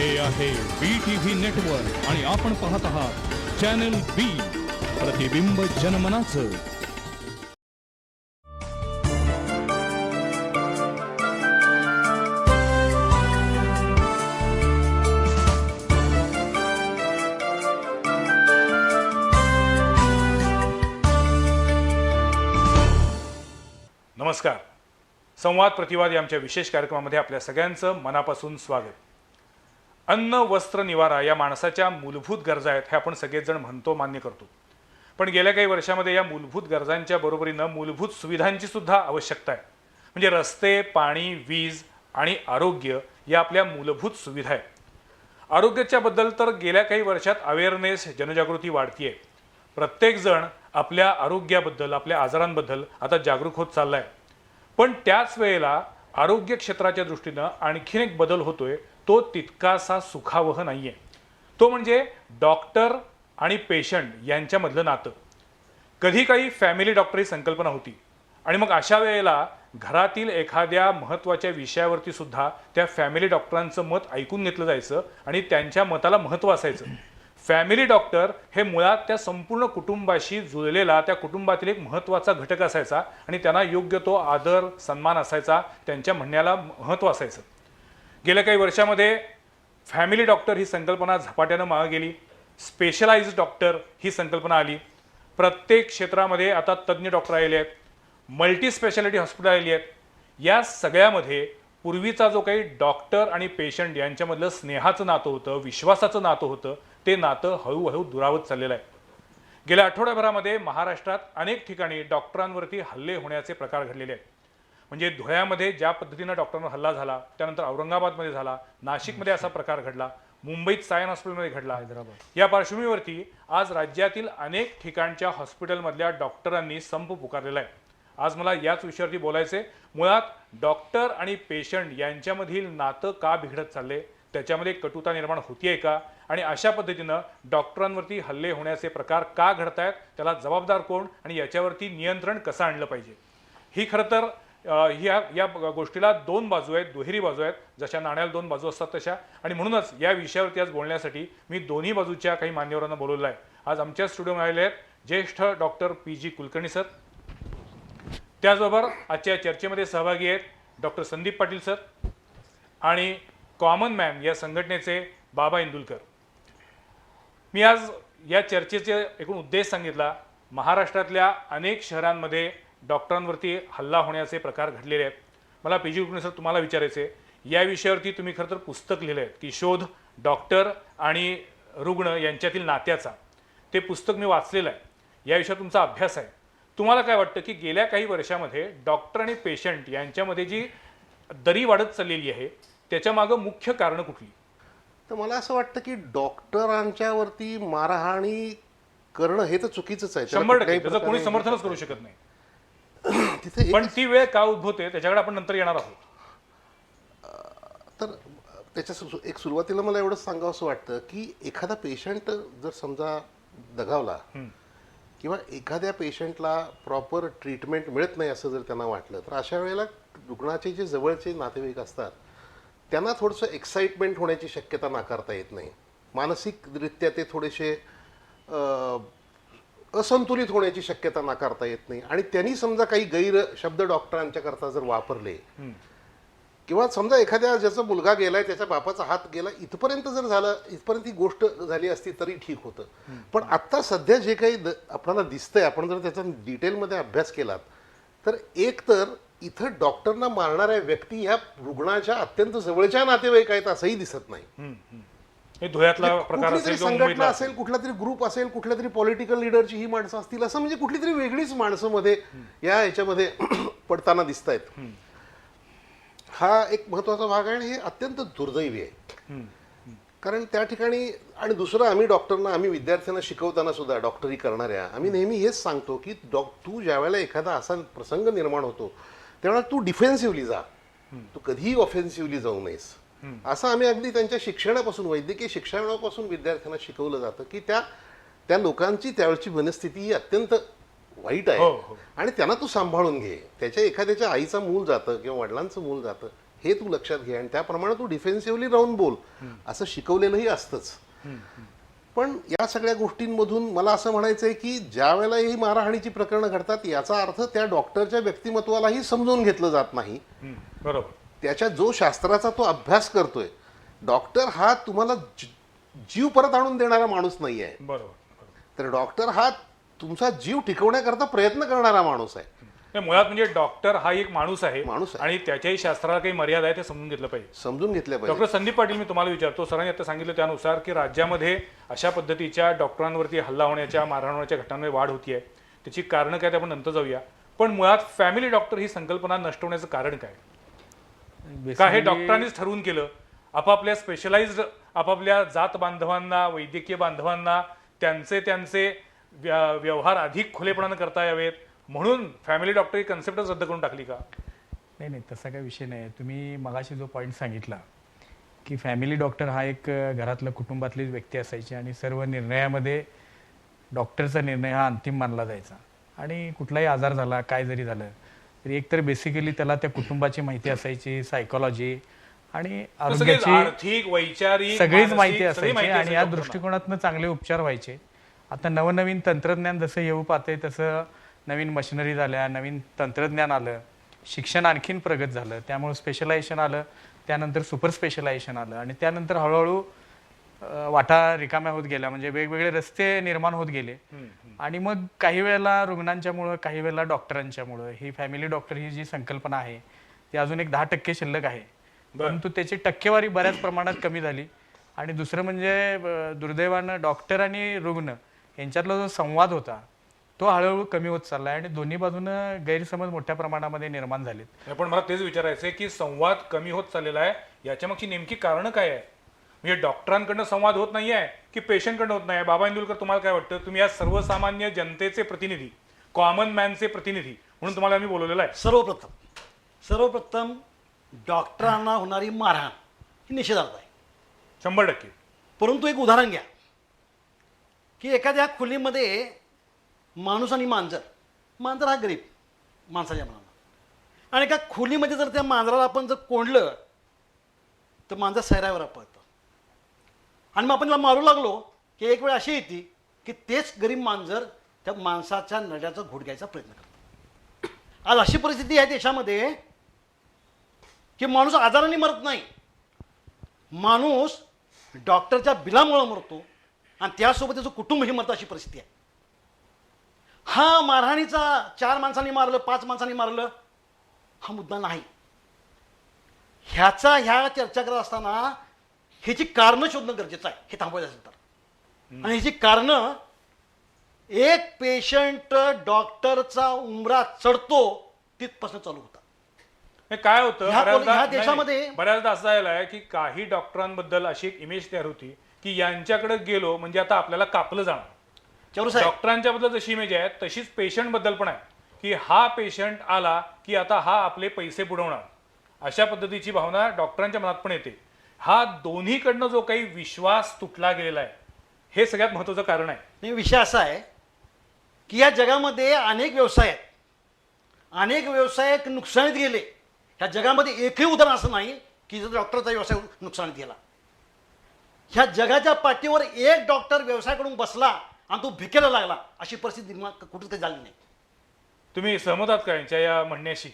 हे आहे BTV network आणि आपण पाहत आहात चॅनल बी, प्रतिबिंब जनमनाचं. नमस्कार. संवाद प्रतिवाद या आमच्या विशेष कार्यक्रमामध्ये आपल्या सगळ्यांचं मनापासून स्वागत. अन्न, वस्त्र, निवारा या माणसाच्या मूलभूत गरजा आहेत हे आपण सगळेच जण म्हणतो, मान्य करतो. पण गेल्या काही वर्षामध्ये या मूलभूत गरजांच्या बरोबरीनं मूलभूत सुविधांची सुद्धा आवश्यकता आहे. म्हणजे रस्ते, पाणी, वीज आणि आरोग्य या आपल्या मूलभूत सुविधा आहेत. आरोग्याच्या बद्दल तर गेल्या काही वर्षात अवेअरनेस, जनजागृती वाढतीये. प्रत्येकजण आपल्या आरोग्याबद्दल, आपल्या आजारांबद्दल आता जागरूक होत चाललाय. पण त्याच वेळेला आरोग्य क्षेत्राच्या दृष्टीनं आणखीन एक बदल होतोय, तो तितकासा सुखावह नाहीये. तो म्हणजे डॉक्टर आणि पेशंट यांच्यामधलं नातं. कधी काही फॅमिली डॉक्टर ही संकल्पना होती आणि मग अशा वेळेला घरातील एखाद्या महत्त्वाच्या विषयावरती सुद्धा त्या फॅमिली डॉक्टरांचं मत ऐकून घेतलं जायचं आणि त्यांच्या मताला महत्त्व असायचं. फॅमिली डॉक्टर हे मुळात त्या संपूर्ण कुटुंबाशी जुळलेला, त्या कुटुंबातील एक महत्त्वाचा घटक असायचा आणि त्यांना योग्य तो आदर, सन्मान असायचा, त्यांच्या म्हणण्याला महत्त्व असायचं. गेल्या काही वर्षामध्ये फॅमिली डॉक्टर ही संकल्पना झपाट्यानं मागे गेली. स्पेशलाइज्ड डॉक्टर ही संकल्पना आली. प्रत्येक क्षेत्रामध्ये आता तज्ज्ञ डॉक्टर आलेले आहेत. मल्टी स्पेशालिटी हॉस्पिटल आलेली आहेत. या सगळ्यामध्ये पूर्वीचा जो काही डॉक्टर आणि पेशंट यांच्यामधलं स्नेहाचं नातं होतं, विश्वासाचं नातं होतं, ते नातं हळूहळू दुरावत चाललेलं आहे. गेल्या आठवड्याभरामध्ये महाराष्ट्रात अनेक ठिकाणी डॉक्टरांवरती हल्ले होण्याचे प्रकार घडलेले आहेत. म्हणजे धुळ्यामध्ये ज्या पद्धतीनं डॉक्टरांवर हल्ला झाला, त्यानंतर औरंगाबादमध्ये झाला, नाशिकमध्ये असा प्रकार घडला, मुंबईत सायन हॉस्पिटलमध्ये घडला. या पार्श्वभूमीवरती आज राज्यातील अनेक ठिकाणच्या हॉस्पिटलमधल्या डॉक्टरांनी संप पुकारलेला आहे. आज मला याच विषयावरती बोलायचे. मुळात डॉक्टर आणि पेशंट यांच्यामधील नातं का बिघडत चालले, त्याच्यामध्ये कटुता निर्माण होतीये का, आणि अशा पद्धतीनं डॉक्टरांवरती हल्ले होण्याचे प्रकार का घडतायत, त्याला जबाबदार कोण आणि याच्यावरती नियंत्रण कसं आणलं पाहिजे. ही खरं तर या गोष्टीला दोन बाजू आहेत, दुहेरी बाजू आहेत. जशा नाण्याला दोन बाजू असतात तशा. आणि म्हणूनच या विषयावरती आज बोलण्यासाठी मी दोन्ही बाजूच्या काही मान्यवरांना बोलवलं आहे. आज आमच्या स्टुडिओमध्ये आलेले आहेत ज्येष्ठ डॉक्टर PG कुलकर्णी सर. त्याचबरोबर आजच्या चर्चेमध्ये सहभागी आहेत डॉक्टर संदीप पाटील सर आणि कॉमन मॅन या संघटनेचे बाबा इंदुलकर. मी आज या चर्चेचे एकूण उद्देश सांगितला. महाराष्ट्रातल्या अनेक शहरांमध्ये डॉक्टरांवरती हल्ला होण्याचे प्रकार घडलेले आहेत. मला PG कुलकर्णी सर तुम्हाला विचारायचे, या विषयावरती तुम्ही खरं तर पुस्तक लिहिलं आहे की शोध डॉक्टर आणि रुग्ण यांच्यातील नात्याचा. ते पुस्तक मी वाचलेलं आहे. या विषयात तुमचा अभ्यास आहे. तुम्हाला काय वाटतं की गेल्या काही वर्षामध्ये डॉक्टर आणि पेशंट यांच्यामध्ये जी दरी वाढत चाललेली आहे, त्याच्या मागं मुख्य कारण कुठली? तर मला असं वाटतं की डॉक्टरांच्या वरती मारहाणी करणं हे तर चुकीचंच आहे. 100% त्याचं कोणी समर्थनच करू शकत नाही. तिथे पण ती वेळ का उद्भवते त्याच्याकडे आपण नंतर येणार आहोत. तर त्याच्या एक सुरुवातीला मला एवढंच सांगावं असं वाटतं की एखादा पेशंट जर समजा दगावला किंवा एखाद्या पेशंटला प्रॉपर ट्रीटमेंट मिळत नाही असं जर त्यांना वाटलं, तर अशा वेळेला रुग्णाचे जे जवळचे नातेवाईक असतात त्यांना थोडंसं एक्साइटमेंट होण्याची शक्यता नाकारता येत नाही. मानसिकरित्या ते थोडेसे असंतुलित होण्याची शक्यता नाकारता येत नाही. आणि त्यांनी समजा काही गैर शब्द डॉक्टरांच्या करता जर वापरले किंवा समजा एखाद्या ज्याचा मुलगा गेलाय, त्याच्या बापाचा हात गेला, इथपर्यंत जर झालं, इथपर्यंत ही गोष्ट झाली असती तरी ठीक होतं. पण आत्ता सध्या जे काही आपल्याला दिसतंय, आपण जर त्याचा डिटेलमध्ये अभ्यास केलात तर एक तर इथं डॉक्टरना मारणाऱ्या व्यक्ती ह्या रुग्णाच्या अत्यंत जवळच्या नातेवाईक आहेत असंही दिसत नाही. धुळ्यातला प्रकार कुठली संघटना असेल, कुठला तरी ग्रुप असेल, कुठल्या तरी पॉलिटिकल लीडरची ही माणसं असतील, असं म्हणजे कुठली तरी वेगळीच माणसं मध्ये या ह्याच्यामध्ये पडताना दिसत आहेत. हा एक महत्वाचा भाग आहे आणि हे अत्यंत दुर्दैवी आहे. कारण त्या ठिकाणी, आणि दुसरं, आम्ही डॉक्टरना, आम्ही विद्यार्थ्यांना शिकवताना सुद्धा डॉक्टरी करणाऱ्या आम्ही नेहमी हेच सांगतो की तू ज्यावेळेला एखादा असा प्रसंग निर्माण होतो त्यावेळेला तू डिफेन्सिव्हली जा, तू कधीही ऑफेन्सिव्हली जाऊ नयेस. असं आम्ही अगदी त्यांच्या शिक्षणापासून, वैद्यकीय शिक्षणापासून विद्यार्थ्यांना शिकवलं जातं की त्या लोकांची त्यावेळची मनस्थिती ही अत्यंत वाईट आहे आणि त्यांना तू सांभाळून घे. त्याच्या एखाद्याच्या आईचं मूल जातं किंवा वडिलांचं मूल जातं हे तू लक्षात घे आणि त्याप्रमाणे तू डिफेन्सिव्हली राहून बोल असं शिकवलेलंही असतंच. पण या सगळ्या गोष्टींमधून मला असं म्हणायचं आहे की ज्या वेळेला ही मारहाणीची प्रकरणं घडतात याचा अर्थ त्या डॉक्टरच्या व्यक्तिमत्वालाही समजून घेतलं जात नाही. बरोबर. त्याच्या जो शास्त्राचा तो अभ्यास करतोय, डॉक्टर हा तुम्हाला जीव परत आणून देणारा माणूस नाही आहे. बरोबर. तर डॉक्टर हा तुमचा जीव टिकवण्याकरता प्रयत्न करणारा माणूस आहे. मुळात म्हणजे डॉक्टर हा एक माणूस आहे माणूस आहे. आणि त्याच्याही शास्त्राला काही मर्यादा आहे ते समजून घेतलं पाहिजे. समजून घेतल्या पाहिजे. डॉक्टर संदीप पाटील, मी तुम्हाला विचारतो, सरांनी आता सांगितलं त्यानुसार की राज्यामध्ये अशा पद्धतीच्या डॉक्टरांवरती हल्ला होण्याच्या, मारहाण होण्याच्या घटनांमध्ये वाढ होतीये. त्याची कारणं काय ते आपण नंतर जाऊया. पण मुळात फॅमिली डॉक्टर ही संकल्पना नष्ट होण्याचं कारण काय? का हे डॉक्टरांनीच ठरवून केलं? आपापल्या स्पेशलाइज्ड आपापल्या जात बांधवांना, वैद्यकीय बांधवांना त्यांचे व्यवहार अधिक खुलेपणानं करता यावेत म्हणून फॅमिली डॉक्टर ही कन्सेप्टच रद्द करून टाकली का? नाही, तसा काही विषय नाही. तुम्ही मगाशी जो पॉईंट सांगितला की फॅमिली डॉक्टर हा एक घरातलं कुटुंबातलीच व्यक्ती असायची आणि सर्व निर्णयामध्ये डॉक्टरचा निर्णय हा अंतिम मानला जायचा. आणि कुठलाही आजार झाला, काय जरी झालं तरी एकतर बेसिकली त्याला त्या कुटुंबाची माहिती असायची, सायकोलॉजी आणि आरोग्याची आर्थिक, वैचारिक सगळीच माहिती असायची आणि या दृष्टिकोनातून चांगले उपचार व्हायचे. आता नवनवीन तंत्रज्ञान जसं येऊ पाहतंय तसं नवीन मशिनरी झाल्या, नवीन तंत्रज्ञान आलं, शिक्षण आणखीन प्रगत झालं, त्यामुळे स्पेशलायझेशन आलं, त्यानंतर सुपर स्पेशलायझेशन आलं आणि त्यानंतर हळूहळू वाटा रिकाम्या होत गेल्या, म्हणजे वेगवेगळे रस्ते निर्माण होत गेले. आणि मग काही वेळेला रुग्णांच्यामुळं, काही वेळेला डॉक्टरांच्यामुळं ही फॅमिली डॉक्टर ही जी संकल्पना आहे ती अजून एक 10% शिल्लक आहे, परंतु त्याची टक्केवारी बऱ्याच प्रमाणात कमी झाली. आणि दुसरं म्हणजे दुर्दैवानं डॉक्टर आणि रुग्ण यांच्यातला जो संवाद होता तो हळूहळू कमी होत चाललाय आणि दोन्ही बाजूनं गैरसमज मोठ्या प्रमाणामध्ये निर्माण झालेत. पण मला तेच विचारायचं आहे की संवाद कमी होत चाललेला आहे, याच्या मागची नेमकी कारणं काय आहे? म्हणजे डॉक्टरांकडनं संवाद होत नाही आहे की पेशंटकडनं होत नाही? बाबा इंदुलकर, तुम्हाला काय वाटतं? तुम्ही या सर्वसामान्य जनतेचे प्रतिनिधी, कॉमन मॅनचे प्रतिनिधी म्हणून तुम्हाला आम्ही बोलवलेलं आहे. सर्वप्रथम डॉक्टरांना होणारी मारहाण ही निषेधार्थ आहे 100%. परंतु एक उदाहरण घ्या की एखाद्या खोलीमध्ये माणूस आणि मांजर हा गरीब माणसाच्या मनाला, आणि एका खोलीमध्ये जर त्या मांजराला आपण जर कोंडलं तर मांजर सैरावर पळतं आणि मग आपण त्याला मारू लागलो की एक वेळ अशी येते की तेच गरीब मांजर त्या माणसाच्या नड्याचा घोट घ्यायचा प्रयत्न करतं. आज अशी परिस्थिती आहे देशामध्ये की माणूस आजाराने मरत नाही, माणूस डॉक्टरच्या बिलामुळे मरतो आणि त्यासोबत त्याचं कुटुंबही मरतं, अशी परिस्थिती आहे. हा मारहाणीचा 4 माणसांनी मारलं, 5 माणसांनी मारलं हा मुद्दा नाही. ह्या चर्चा करत असताना ह्याची कारणं शोधणं गरजेचं आहे, हे थांबवायचं असेल तर. आणि ह्याची कारणं, एक पेशंट डॉक्टरचा उंबरा चढतो तिथपासून चालू होतात. काय होतं ह्या देशामध्ये बऱ्याचदा असं झालं आहे की काही डॉक्टरांबद्दल अशी एक इमेज तयार होती की यांच्याकडे गेलो म्हणजे आता आपल्याला कापलं जाणार. डॉक्टरांच्या बद्दल जशी इमेज आहे तशीच पेशंट बद्दल पण आहे की हा पेशंट आला की आता हा आपले पैसे बुडवणार, अशा पद्धतीची भावना डॉक्टरांच्या मनात पण येते. हा दोन्हीकडनं जो काही विश्वास तुटला गेलेला आहे हे सगळ्यात महत्वाचं कारण आहे. नाही, विषय असा आहे की या जगामध्ये अनेक व्यवसाय आहेत, अनेक व्यवसाय नुकसानीत गेले. ह्या जगामध्ये एकही उदाहरण असं नाही की जर डॉक्टरचा व्यवसाय नुकसानीत गेला. ह्या जगाच्या पाठीवर एक डॉक्टर व्यवसायाकडून बसला आणि तो भिकेला लागला, अशी परिस्थिती कुठेच काही झाली नाही. तुम्ही सहमत आहात का यांच्या या म्हणण्याशी?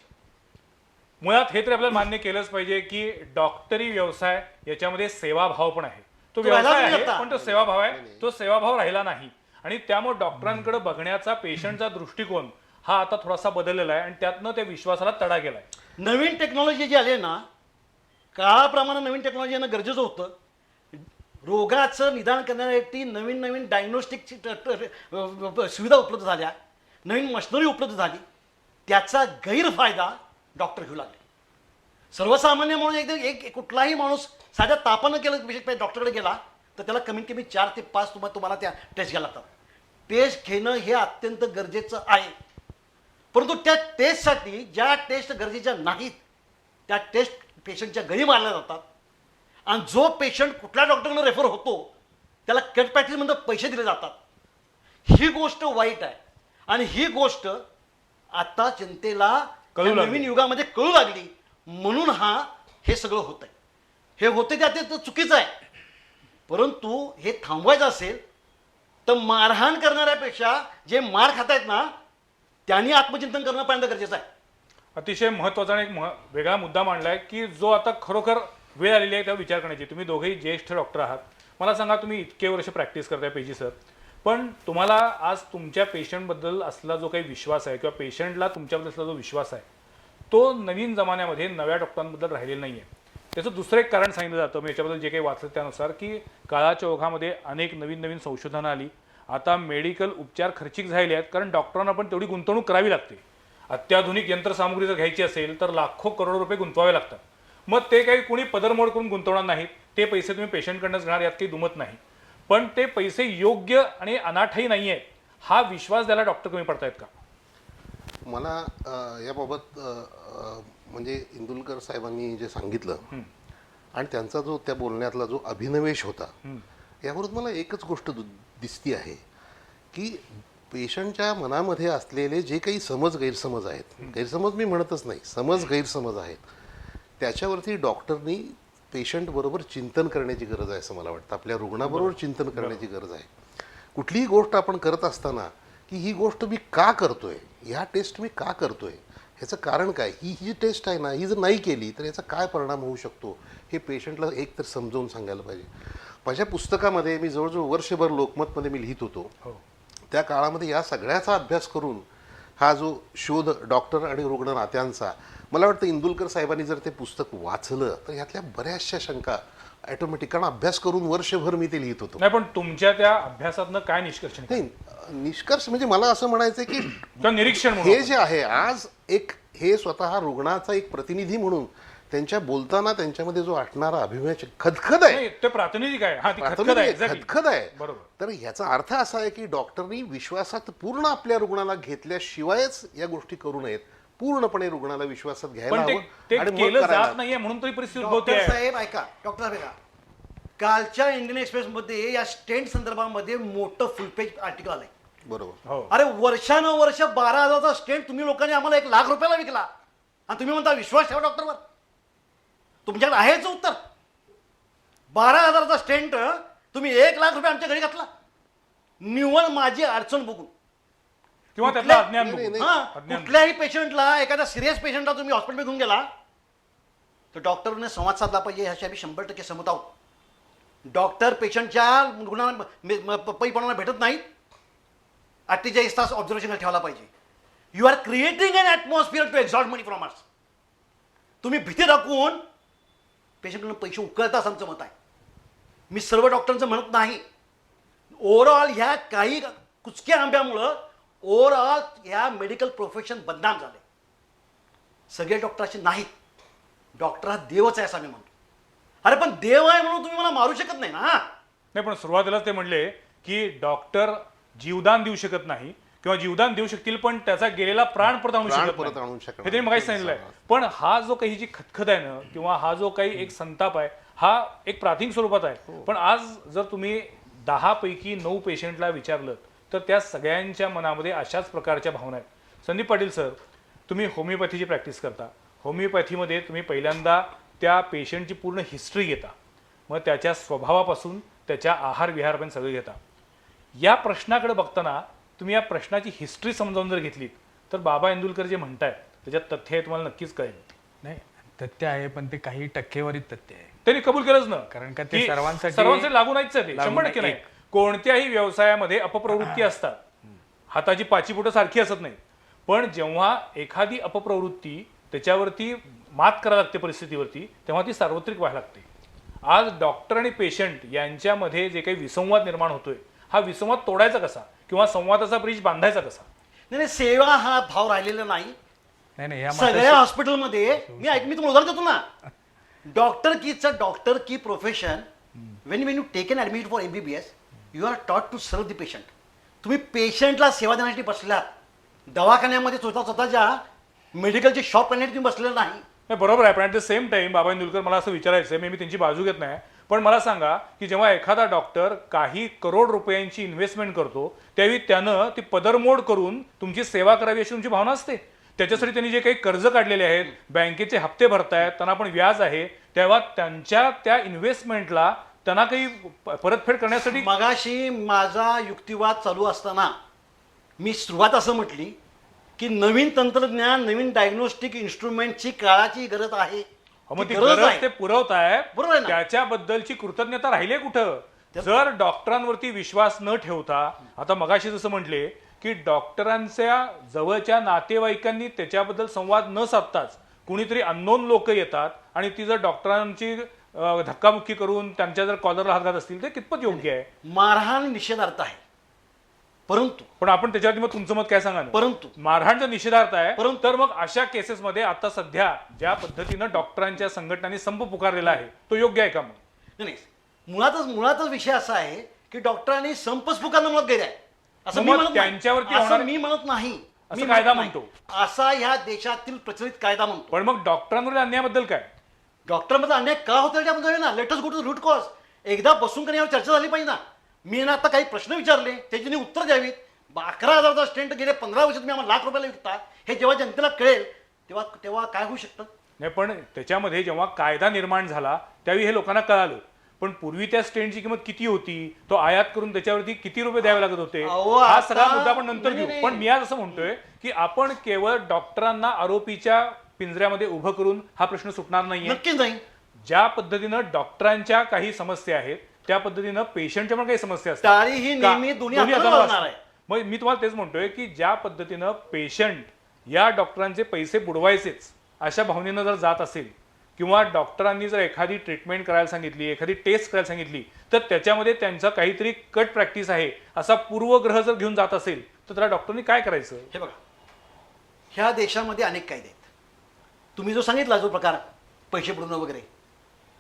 मुळात हे तरी आपल्याला मान्य केलंच पाहिजे की डॉक्टरी व्यवसाय याच्यामध्ये सेवाभाव पण आहे. तो व्यवसाय आहे पण तो सेवाभाव आहे, तो सेवाभाव राहिला नाही. आणि त्यामुळे डॉक्टरांकडे बघण्याचा, पेशंटचा दृष्टिकोन हा आता थोडासा बदललेला आहे आणि त्यातनं त्या विश्वासाला तडा गेलाय. नवीन टेक्नॉलॉजी जी आली ना, काळाप्रमाणे नवीन टेक्नॉलॉजी येणं गरजेचं होतं. रोगाचं निदान करण्यासाठी नवीन डायग्नोस्टिकची सुविधा उपलब्ध झाल्या, नवीन मशिनरी उपलब्ध झाली, त्याचा गैरफायदा डॉक्टर घेऊ लागले. सर्वसामान्य म्हणून एक कुठलाही माणूस साध्या तापानं केलं डॉक्टरकडे गेला तर त्याला कमीत कमी 4 ते 5 तुम्हाला त्या टेस्ट घ्यायला लागतात. टेस्ट घेणं हे अत्यंत गरजेचं आहे, परंतु त्या टेस्टसाठी ज्या टेस्ट गरजेच्या नाहीत त्या टेस्ट पेशंटच्या घरी मारल्या जातात. आणि जो पेशंट कुठल्या डॉक्टरकडे रेफर होतो त्याला कट प्रॅक्टिसमध्ये पैसे दिले जातात. ही गोष्ट वाईट आहे आणि ही गोष्ट आता जनतेला नवीन युगामध्ये कळू लागली. म्हणून हे सगळं होत आहे. हे होते ते चुकीचं आहे. परंतु हे थांबवायचं असेल तर मारहाण करणाऱ्यापेक्षा जे मार खात आहेत ना त्यांनी आत्मचिंतन करणं पर्यंत गरजेचं आहे. अतिशय महत्त्वाचा आणि एक वेगळा मुद्दा मांडलाय की जो आता खरोखर वेळ आलेली आहे त्यावर विचार करण्याची. तुम्ही दोघेही ज्येष्ठ डॉक्टर आहात. मला सांगा, तुम्ही इतके वर्ष प्रॅक्टिस करताय पेजी सर, पण तुम्हाला आज तुमच्या पेशंटबद्दल असलेला जो काही विश्वास आहे किंवा पेशंटला तुमच्याबद्दल असलेला जो विश्वास आहे तो नवीन जमान्यामध्ये नव्या डॉक्टरांबद्दल राहिलेला नाही आहे. त्याचं दुसरं एक कारण सांगितलं जातं, मी याच्याबद्दल जे काही वाचलं त्यानुसार, की काळाच्या ओघामध्ये अनेक नवीन नवीन संशोधनं आली. आता मेडिकल उपचार खर्चिक झालेले आहेत कारण डॉक्टरांना पण तेवढी गुंतवणूक करावी लागते. अत्याधुनिक यंत्रसामुग्री जर घ्यायची असेल तर लाखो करोड रुपये गुंतवावे लागतात. मग ते काही कोणी पदरमोड करून गुंतवणार नाहीत, ते पैसे तुम्ही पेशंटकडनंच घेणार, यात काही दुमत नाही. पण ते पैसे योग्य आणि अनाठही नाही आहेत, हा विश्वास द्यायला डॉक्टर कमी पडतायत का? मला याबाबत म्हणजे इंदुलकर साहेबांनी जे सांगितलं आणि त्यांचा जो त्या बोलण्यातला जो अभिनवेश होता, यावरून मला एकच गोष्ट दिसती आहे की पेशंटच्या मनामध्ये असलेले जे काही गैरसमज आहेत, गैरसमज मी म्हणतच नाही, गैरसमज आहेत, त्याच्यावरती डॉक्टरनी पेशंट बरोबर चिंतन करण्याची गरज आहे असं मला वाटतं. आपल्या रुग्णाबरोबर चिंतन करण्याची गरज आहे. कुठलीही गोष्ट आपण करत असताना की ही गोष्ट मी का करतोय, ह्या टेस्ट मी का करतोय, ह्याचं कारण काय, ही जी टेस्ट आहे ना, ही जर नाही केली तर याचा काय परिणाम होऊ शकतो, हे पेशंटला एक तर समजावून सांगायला पाहिजे. माझ्या पुस्तकामध्ये मी जवळजवळ वर्षभर लोकमतमध्ये मी लिहित होतो. त्या काळामध्ये या सगळ्याचा अभ्यास करून हा जो शोध डॉक्टर आणि रुग्ण नात्यांचा, मला वाटतं इंदुलकर साहेबांनी जर ते पुस्तक वाचलं तर ह्यातल्या बऱ्याचशा शंका ऑटोमॅटिक, कारण अभ्यास करून वर्षभर मी ते लिहित होतो. नाही, पण तुमच्या त्या अभ्यासातनं काय निष्कर्ष निघाले? नाही, निष्कर्ष म्हणजे मला असं म्हणायचं की किंवा निरीक्षण म्हणून हे जे आहे आज एक हे स्वतः रुग्णाचा एक प्रतिनिधी म्हणून त्यांच्या बोलताना त्यांच्यामध्ये जो असणारा अभिनयाची खदखद आहे, नाही, ते प्रातिनिधिक आहे. हा, ती खदखद आहे, exactly. खदखद आहे. बरोबर. तर याचा अर्थ असा आहे की डॉक्टरनी विश्वासात पूर्ण आपल्या रुग्णाला घेतल्याशिवायच या गोष्टी करू नयेत. पूर्णपणे रुग्णाला विश्वासात घ्यायला पण हवं ते आणि मग केलं करायला जात नाहीये म्हणून तरी परिस्थिती उद्भवते डॉक्टर आहे. साहेब ऐका, डॉक्टर साहेब ऐका, कालच्या इंडियन एक्सप्रेसमध्ये या स्टेंट संदर्भामध्ये मोठं फुल पेज आर्टिकल आलंय. बरोबर. हो. अरे वर्षानुवर्ष 12,000चा स्टेंट तुम्ही लोकांनी आम्हाला 1,00,000 रुपयाला विकला आणि तुम्ही म्हणता विश्वास ठेवा डॉक्टरवर. तुमच्याकडे आहेच उत्तर. 12,000चा स्टेंट तुम्ही 1,00,000 रुपये आमच्या घरी घातला, निव्वळ माझी अडचण बघून. किंवा त्यातलं अज्ञान नाही, बघून. नाही, हा, अज्ञान. कुठल्याही पेशंटला, एखाद्या सिरियस पेशंटला तुम्ही हॉस्पिटल घेऊन गेला तर डॉक्टरने संवाद साधला पाहिजे, ह्याशी आम्ही 100% सहमत आहोत. डॉक्टर पेशंटच्या रुग्णांना पैपणाला भेटत नाहीत, 48 तास ऑब्झर्वेशन ठेवायला पाहिजे. You are creating an atmosphere to extort money from us. तुम्ही भीती दाखवून पेशंटकडून पैसे उकळता असं आमचं मत आहे. मी सर्व डॉक्टरांचं म्हणत नाही. ओव्हरऑल ह्या काही कुचक्या आंब्यामुळं ओव्हरऑल ह्या मेडिकल प्रोफेशन बदनाम झाले. सगळे डॉक्टर असे नाहीत. डॉक्टर हा देवच आहे असं आम्ही म्हणतो. अरे पण देव आहे म्हणून तुम्ही मला मारू शकत नाही ना. नाही, पण सुरुवातीलाच ते म्हणले की डॉक्टर जीवदान देऊ शकत नाही किंवा जीवदान देऊ शकतील पण त्याचा गेलेला प्राण परत आणू प्राण शकत परत नाही. आणू शकत हे त्यांनी मगाशी सांगितलंय. पण हा जो काही जी खतखत आहे ना, किंवा हा जो काही एक संताप आहे, हा एक प्राथमिक स्वरूपात आहे. पण आज जर तुम्ही 10 पैकी 9 पेशंटला विचारलं तर त्या सगळ्यांच्या मनामध्ये अशाच प्रकारच्या भावना आहेत. संदीप पाटील सर, तुम्ही होमिओपॅथीची प्रॅक्टिस करता. होमिओपॅथीमध्ये तुम्ही पहिल्यांदा त्या पेशंटची पूर्ण हिस्ट्री घेता, मग त्याच्या स्वभावापासून त्याच्या आहार विहारपर्यंत सगळं घेता. या प्रश्नाकडे बघताना तुम्ही या प्रश्नाची हिस्ट्री समजावून जर घेतलीत तर बाबा इंदुलकर जे म्हणतायत त्याच्यात तथ्य आहे तुम्हाला नक्कीच कळेल. नाही, तथ्य आहे, पण ते काही टक्केवारीत तथ्य आहे. त्यांनी कबूल केलंच ना, कारण का ते की सर्वांसाठी लागू नाहीच आहे. ते लागू 100% नाही. नाही. कोणत्याही व्यवसायामध्ये अपप्रवृत्ती असतात. हाताची पाचीपोटं सारखी असत नाही. पण जेव्हा एखादी अपप्रवृत्ती त्याच्यावरती मात करायला लागते परिस्थितीवरती, तेव्हा ती सार्वत्रिक व्हायला लागते. आज डॉक्टर आणि पेशंट यांच्यामध्ये जे काही विसंवाद निर्माण होतोय, हा विसंवाद तोडायचा कसा किंवा संवादाचा ब्रिज बांधायचा कसा? नाही नाही, सेवा हा भाव राहिलेला नाही. नाही नाही, या सगळ्या हॉस्पिटलमध्ये मी तुम्हाला उदाहरण देतो ना. डॉक्टर की profession, when you take an admit for MBBS, you are taught to serve the patient. तुम्ही पेशंटला सेवा देण्यासाठी बसलात. दवाखान्यामध्ये स्वतःच्या मेडिकलची शॉप करण्यासाठी तुम्ही बसलेला नाही. नाही, बरोबर आहे. पण ॲट द सेम टाइम बाबा इंदुलकर, मला असं विचारायचं आहे, मी त्यांची बाजू घेत नाही, पण मला सांगा की जेव्हा एखादा डॉक्टर काही करोड रुपयांची इन्व्हेस्टमेंट करतो त्यावेळी त्यानं ती पदरमोड करून तुमची सेवा करावी अशी तुमची भावना असते. त्याच्यासाठी त्यांनी जे काही कर्ज काढलेले आहेत, बँकेचे हप्ते भरतायत, त्यांना पण व्याज आहे, तेव्हा त्यांच्या त्या इन्व्हेस्टमेंटला त्यांना काही परतफेड करण्यासाठी मगाशी माझा युक्तिवाद चालू असताना मी सुरुवात असं म्हटली की नवीन तंत्रज्ञान, नवीन डायग्नोस्टिक इन्स्ट्रुमेंटची काळाची गरज आहे. मग ती गरज गरज आहे. ते पुरवतायत, बरोबर आहे ना? त्याच्याबद्दलची कृतज्ञता राहिली कुठं? जर डॉक्टरांवरती विश्वास न ठेवता, आता मगाशी जसं म्हटले की डॉक्टरांच्या जवळच्या नातेवाईकांनी त्याच्याबद्दल संवाद न साधताच कुणीतरी अननोन लोक येतात आणि ती जर डॉक्टरांची धक्काबुक्की करून त्यांच्या जर कॉलरला हात घालत असतील ते कितपत योग्य आहे? मारहाण निषेधार्थ आहे, परंतु पण आपण त्याच्यावरती मग तुमचं मत काय सांगा ना? परंतु मारहाणचा निषेधार्थ आहे, परंतु- तर मग अशा केसेसमध्ये आता सध्या ज्या पद्धतीनं डॉक्टरांच्या संघटनांनी संप पुकारलेला आहे तो योग्य आहे का? मग नाही, मुळातच विषय असा आहे की डॉक्टरांनी संपच पुकारणं मुळात गैर आहे असं मी मग म्हणत नाही. त्यांच्यावरती असं होणारे- मी म्हणत नाही. असं मी कायदा म्हणत म्हणतो. नाही. असा ह्या देशातील प्रचलित कायदा म्हणतो. पण मग डॉक्टरांवरील अन्यायाबद्दल काय? डॉक्टरमध्ये अन्याय का होतो त्याच्यामध्ये ना, let's go to root cause. एकदा बसून कधी यावर चर्चा झाली पाहिजे ना. मी ना आता काही प्रश्न विचारले, त्याची उत्तर द्यावीत. 11,000चा स्टेंट गेले 15 वर्ष तुम्ही आम्हाला ₹1,00,000 विकता, हे जेव्हा जनतेला कळेल तेव्हा काय होऊ शकतं? नाही, पण त्याच्यामध्ये जेव्हा कायदा निर्माण झाला त्यावेळी हे लोकांना कळालं. पण पूर्वी त्या स्टेंटची किंमत किती होती, तो आयात करून त्याच्यावरती किती रुपये द्यावे लागत होते, अहो, हा आता- सगळा मुद्दा आपण नंतर नाही, घेऊ. नाही. पण मी आज असं म्हणतोय की आपण केवळ डॉक्टरांना आरोपीच्या पिंजऱ्यामध्ये उभं करून हा प्रश्न सुटणार नाहीये. नक्कीच नाही. ज्या पद्धतीनं डॉक्टरांच्या काही समस्या आहेत त्या पद्धतीनं पेशंटच्या पण काही समस्या असतात. टाळी ही नेहमी दोन्ही हाताने हाताने वाजणार वाजते. आहे. मग मी तुम्हाला तेच म्हणतोय की ज्या पद्धतीनं पेशंट या डॉक्टरांचे पैसे बुडवायचेच अशा भावनेनं जर जात असेल, किंवा डॉक्टरांनी जर एखादी ट्रीटमेंट करायला सांगितली, एखादी टेस्ट करायला सांगितली, तर त्याच्यामध्ये त्यांचा काहीतरी कट प्रॅक्टिस आहे असा पूर्वग्रह जर घेऊन जात असेल तर त्याला डॉक्टरनी काय करायचं? हे बघा, ह्या देशामध्ये अनेक कायदे आहेत. तुम्ही जो सांगितला जो प्रकार पैसे बुडवणं वगैरे,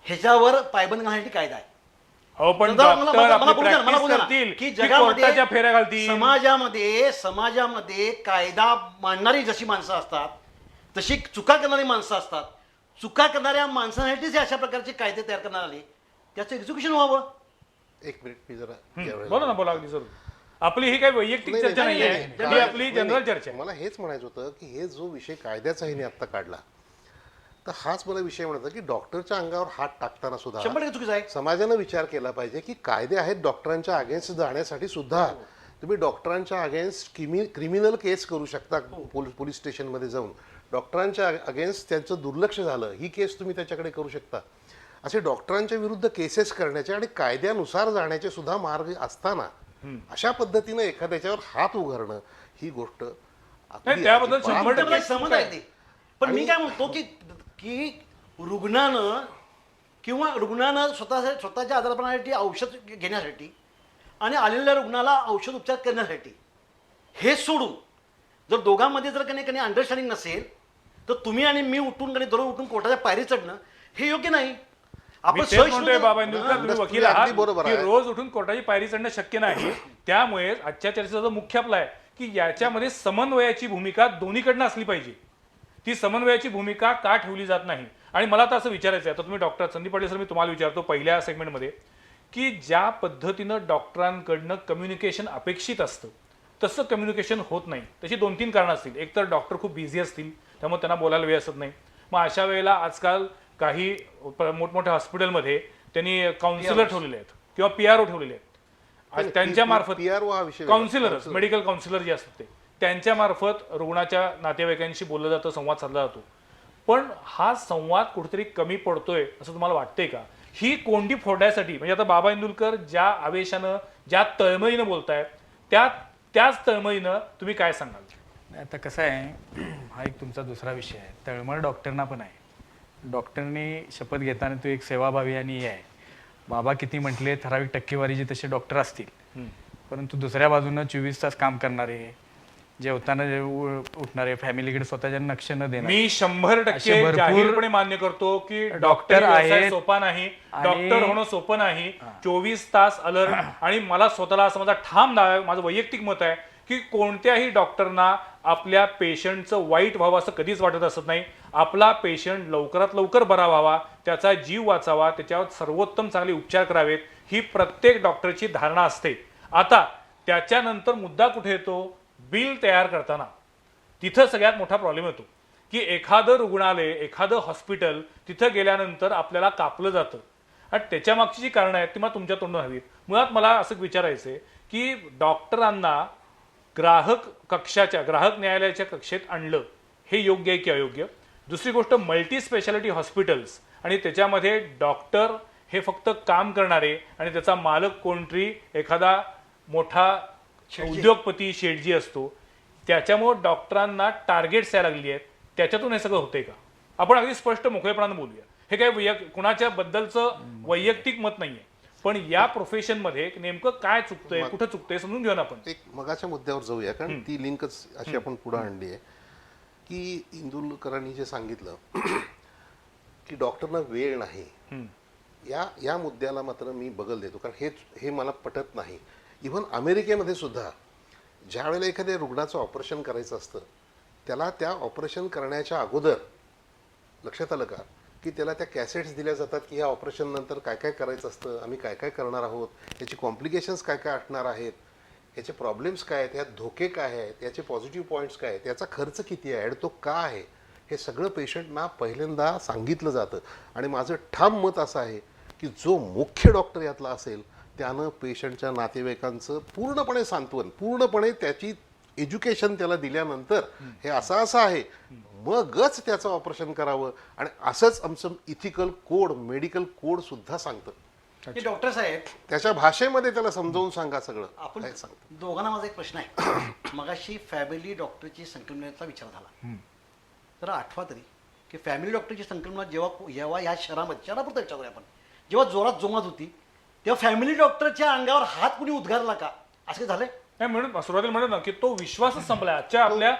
ह्याच्यावर पायबंद घालण्यासाठी कायदा आहे. हो, पण मला- मला- डॉक्टर मला आपली बोलू द्या ना, मला practice बोलू द्या ना. करतील की की जगामध्ये कोर्टाच्या फेऱ्या घालतील. समाजामध्ये कायदा मांडणारी जशी माणसं असतात, तशी चुका करणारी माणसं असतात. चुका करणाऱ्या माणसांसाठीच हे अशा प्रकारचे कायदे तयार करण्यात आले. त्याचं एक्झिक्युशन व्हावं. एक मिनिट मी जरा यावेळेला- बोला ना, बोला, अगदी जरूर. आपली ही काही वैयक्तिक नाही, चर्चा नाही, नाही नाही, आहे, नाही, ही नाही, आपली नाही, जनरल नाही. चर्चा आहे. मला हेच म्हणायचं होतं की हे जो विषय कायद्याचा हिने आत्ता काढला, तर हाच मला विषय म्हणायचा की डॉक्टरच्या अंगावर हात टाकताना सुद्धा 100% चुकीचं आहे. समाजानं विचार केला पाहिजे की कायदे आहेत डॉक्टरांच्या अगेन्स्ट जाण्यासाठी सुद्धा. तुम्ही डॉक्टरांच्या अगेन्स्ट क्रिमिनल केस करू शकता पोलीस स्टेशनमध्ये जाऊन. डॉक्टरांच्या अगेन्स्ट त्यांचं दुर्लक्ष झालं ही केस तुम्ही त्याच्याकडे करू शकता. असे डॉक्टरांच्या विरुद्ध केसेस करण्याचे आणि कायद्यानुसार जाण्याचे सुद्धा मार्ग असताना अशा पद्धतीनं एखाद्याच्यावर हात उघडणं ही गोष्ट नाही, त्याबद्दल अजिबात- 100% मला सहमत आहे ते. पण मी काय म्हणतो की रुग्णानं स्वतःच्या आजारपणासाठी औषध घेण्यासाठी आणि आलेल्या रुग्णाला औषध उपचार करण्यासाठी हे सोडून जर दोघांमध्ये जर काही अंडरस्टँडिंग नसेल तर तुम्ही आणि मी दररोज उठून कोर्टाच्या पायरी चढणं हे योग्य नाही. मी तेच म्हणतोय बाबा इंदुरकर, तुम्ही हा, वकील अगदी आहात बरोबर की आहे. रोज उठून कोर्टाची पायरी चढणं शक्य नाही. त्यामुळे आजच्या चर्चेचा जो मुख्य आपला आहे की याच्यामध्ये समन्वयाची भूमिका दोन्हीकडनं असली पाहिजे. ती समन्वयाची भूमिका का ठेवली जात नाही? आणि मला तर असं विचारायचं आहे, आता तुम्ही डॉक्टर संदीप पाटील सर, मी तुम्हाला विचारतो पहिल्या सेगमेंटमध्ये की ज्या पद्धतीनं डॉक्टरांकडनं कम्युनिकेशन अपेक्षित असतं तसं कम्युनिकेशन होत नाही. त्याची 2-3 कारणं असतील. एक तर डॉक्टर खूप बिझी असतील, त्यामुळे त्यांना बोलायला वेळ असत नाही. मग अशा वेळेला आजकाल काही मोठमोठ्या हॉस्पिटलमध्ये त्यांनी काउन्सिलर ठेवलेले आहेत किंवा PRO ठेवलेले आहेत. त्यांच्या मार्फत PRO हा विषय काउन्सिलरच, मेडिकल काउन्सिलर जे असतात ते, त्यांच्या मार्फत रुग्णाच्या नातेवाईकांशी बोललं जातं, संवाद साधला जातो. पण हा संवाद कुठेतरी कमी पडतोय असं तुम्हाला वाटतंय का? ही कोंडी फोडण्यासाठी, म्हणजे आता बाबा इंदुरकर ज्या आवेशानं, ज्या तळमळीनं बोलतायत त्याच तळमळीनं तुम्ही काय सांगाल? आता कसं आहे, हा एक तुमचा दुसरा विषय आहे. तळमळ डॉक्टरना पण आहे. डॉक्टरनी शपथ घेताना तो एक सेवाभावी आणि हे आहे. बाबा किती म्हटले ठराविक टक्केवारीचे तसे डॉक्टर असतील, परंतु दुसऱ्या बाजूनं 24 तास काम करणारे, जेवताना उठणारे, फॅमिलीकडे स्वतःच्या लक्ष न देणारे, मी 100% असे भरपूर जाहीरपणे मान्य करतो की डॉक्टर डॉक्टर आहेत. सोपा नाही, आणि- डॉक्टर होणं सोपं नाही. 24 तास अलर्ट. आणि मला स्वतःला असं माझा ठाम दावा आहे, माझं वैयक्तिक मत आहे की कोणत्याही डॉक्टरना आपल्या पेशंटचं वाईट व्हावं असं कधीच वाटत असत नाही. आपला पेशंट लवकरात लवकर बरा व्हावा, त्याचा जीव वाचावा, त्याच्यावर सर्वोत्तम चांगले उपचार करावेत ही प्रत्येक डॉक्टरची धारणा असते. आता त्याच्यानंतर मुद्दा कुठे येतो? बिल तयार करताना तिथं सगळ्यात मोठा प्रॉब्लेम येतो की एखादं रुग्णालय, एखादं हॉस्पिटल तिथं गेल्यानंतर आपल्याला कापलं जातं आणि त्याच्या मागची जी कारणं आहेत ती मला तुमच्या तोंडून हवीत. मुळात मला असं विचारायचं आहे की डॉक्टरांना ग्राहक न्यायालयाच्या कक्षेत आणलं हे योग्य आहे की अयोग्य? दुसरी गोष्ट, मल्टी स्पेशालिटी हॉस्पिटल्स आणि त्याच्यामध्ये डॉक्टर हे फक्त काम करणारे आणि त्याचा मालक कोणतरी एखादा मोठा उद्योगपती शेठजी असतो, त्याच्यामुळे डॉक्टरांना टार्गेट्स यायला लागली आहेत, त्याच्यातून हे सगळं होतंय का? आपण अगदी स्पष्ट मोकळेपणानं बोलूया. हे काय कुणाच्या बद्दलचं वैयक्तिक मत नाहीये, पण या प्रोफेशनमध्ये नेमकं काय चुकतंय, कुठं चुकतंय समजून घेऊ ना आपण. एक मगाच्या मुद्द्यावर जाऊया, कारण ती लिंकच अशी आपण पुढे आणली आहे की इंदुलकरांनी जे सांगितलं की डॉक्टरना वेळ नाही, या मुद्द्याला मात्र मी बगल देतो, कारण हे मला पटत नाही. इव्हन अमेरिकेमध्ये सुद्धा ज्या वेळेला एखाद्या रुग्णाचं ऑपरेशन करायचं असतं, त्याला त्या ऑपरेशन करण्याच्या अगोदर लक्षात आलं का की त्याला त्या कॅसेट्स दिल्या जातात की ह्या ऑपरेशन नंतर काय काय करायचं असतं, आम्ही काय काय करणार आहोत, याची कॉम्प्लिकेशन्स काय काय असणार आहेत, याचे प्रॉब्लेम्स काय आहेत, यात धोके काय आहेत, याचे पॉझिटिव्ह पॉईंट्स काय आहेत, याचा खर्च किती आहे आणि तो का आहे, हे सगळं पेशंटना पहिल्यांदा सांगितलं जातं. आणि माझं ठाम मत असं आहे की जो मुख्य डॉक्टर यातला असेल त्यानं पेशंटच्या नातेवाईकांचं पूर्णपणे सांत्वन, पूर्णपणे त्याची एज्युकेशन त्याला दिल्यानंतर हे असं आहे मगच त्याचं ऑपरेशन करावं. आणि असंच आमचं इथिकल कोड, मेडिकल कोड सुद्धा सांगतं की डॉक्टर साहेब त्याच्या भाषेमध्ये त्याला समजावून सांगा सगळं. आपण काय सांगतं दोघांना माझा एक प्रश्न आहे. मगाशी फॅमिली डॉक्टरची संकल्पनेचा विचार झाला, तर आठवा तरी की फॅमिली डॉक्टरची संकल्पना जेव्हा या शहरापुरता विचार आपण जेव्हा जोरात जोमात होती तेव्हा फॅमिली डॉक्टरच्या अंगावर हात कुणी उद्गारला का, असं झालंय? नाही, म्हणून सुरुवातीला म्हणत ना की तो विश्वासच संपलाय. आजच्या आपल्या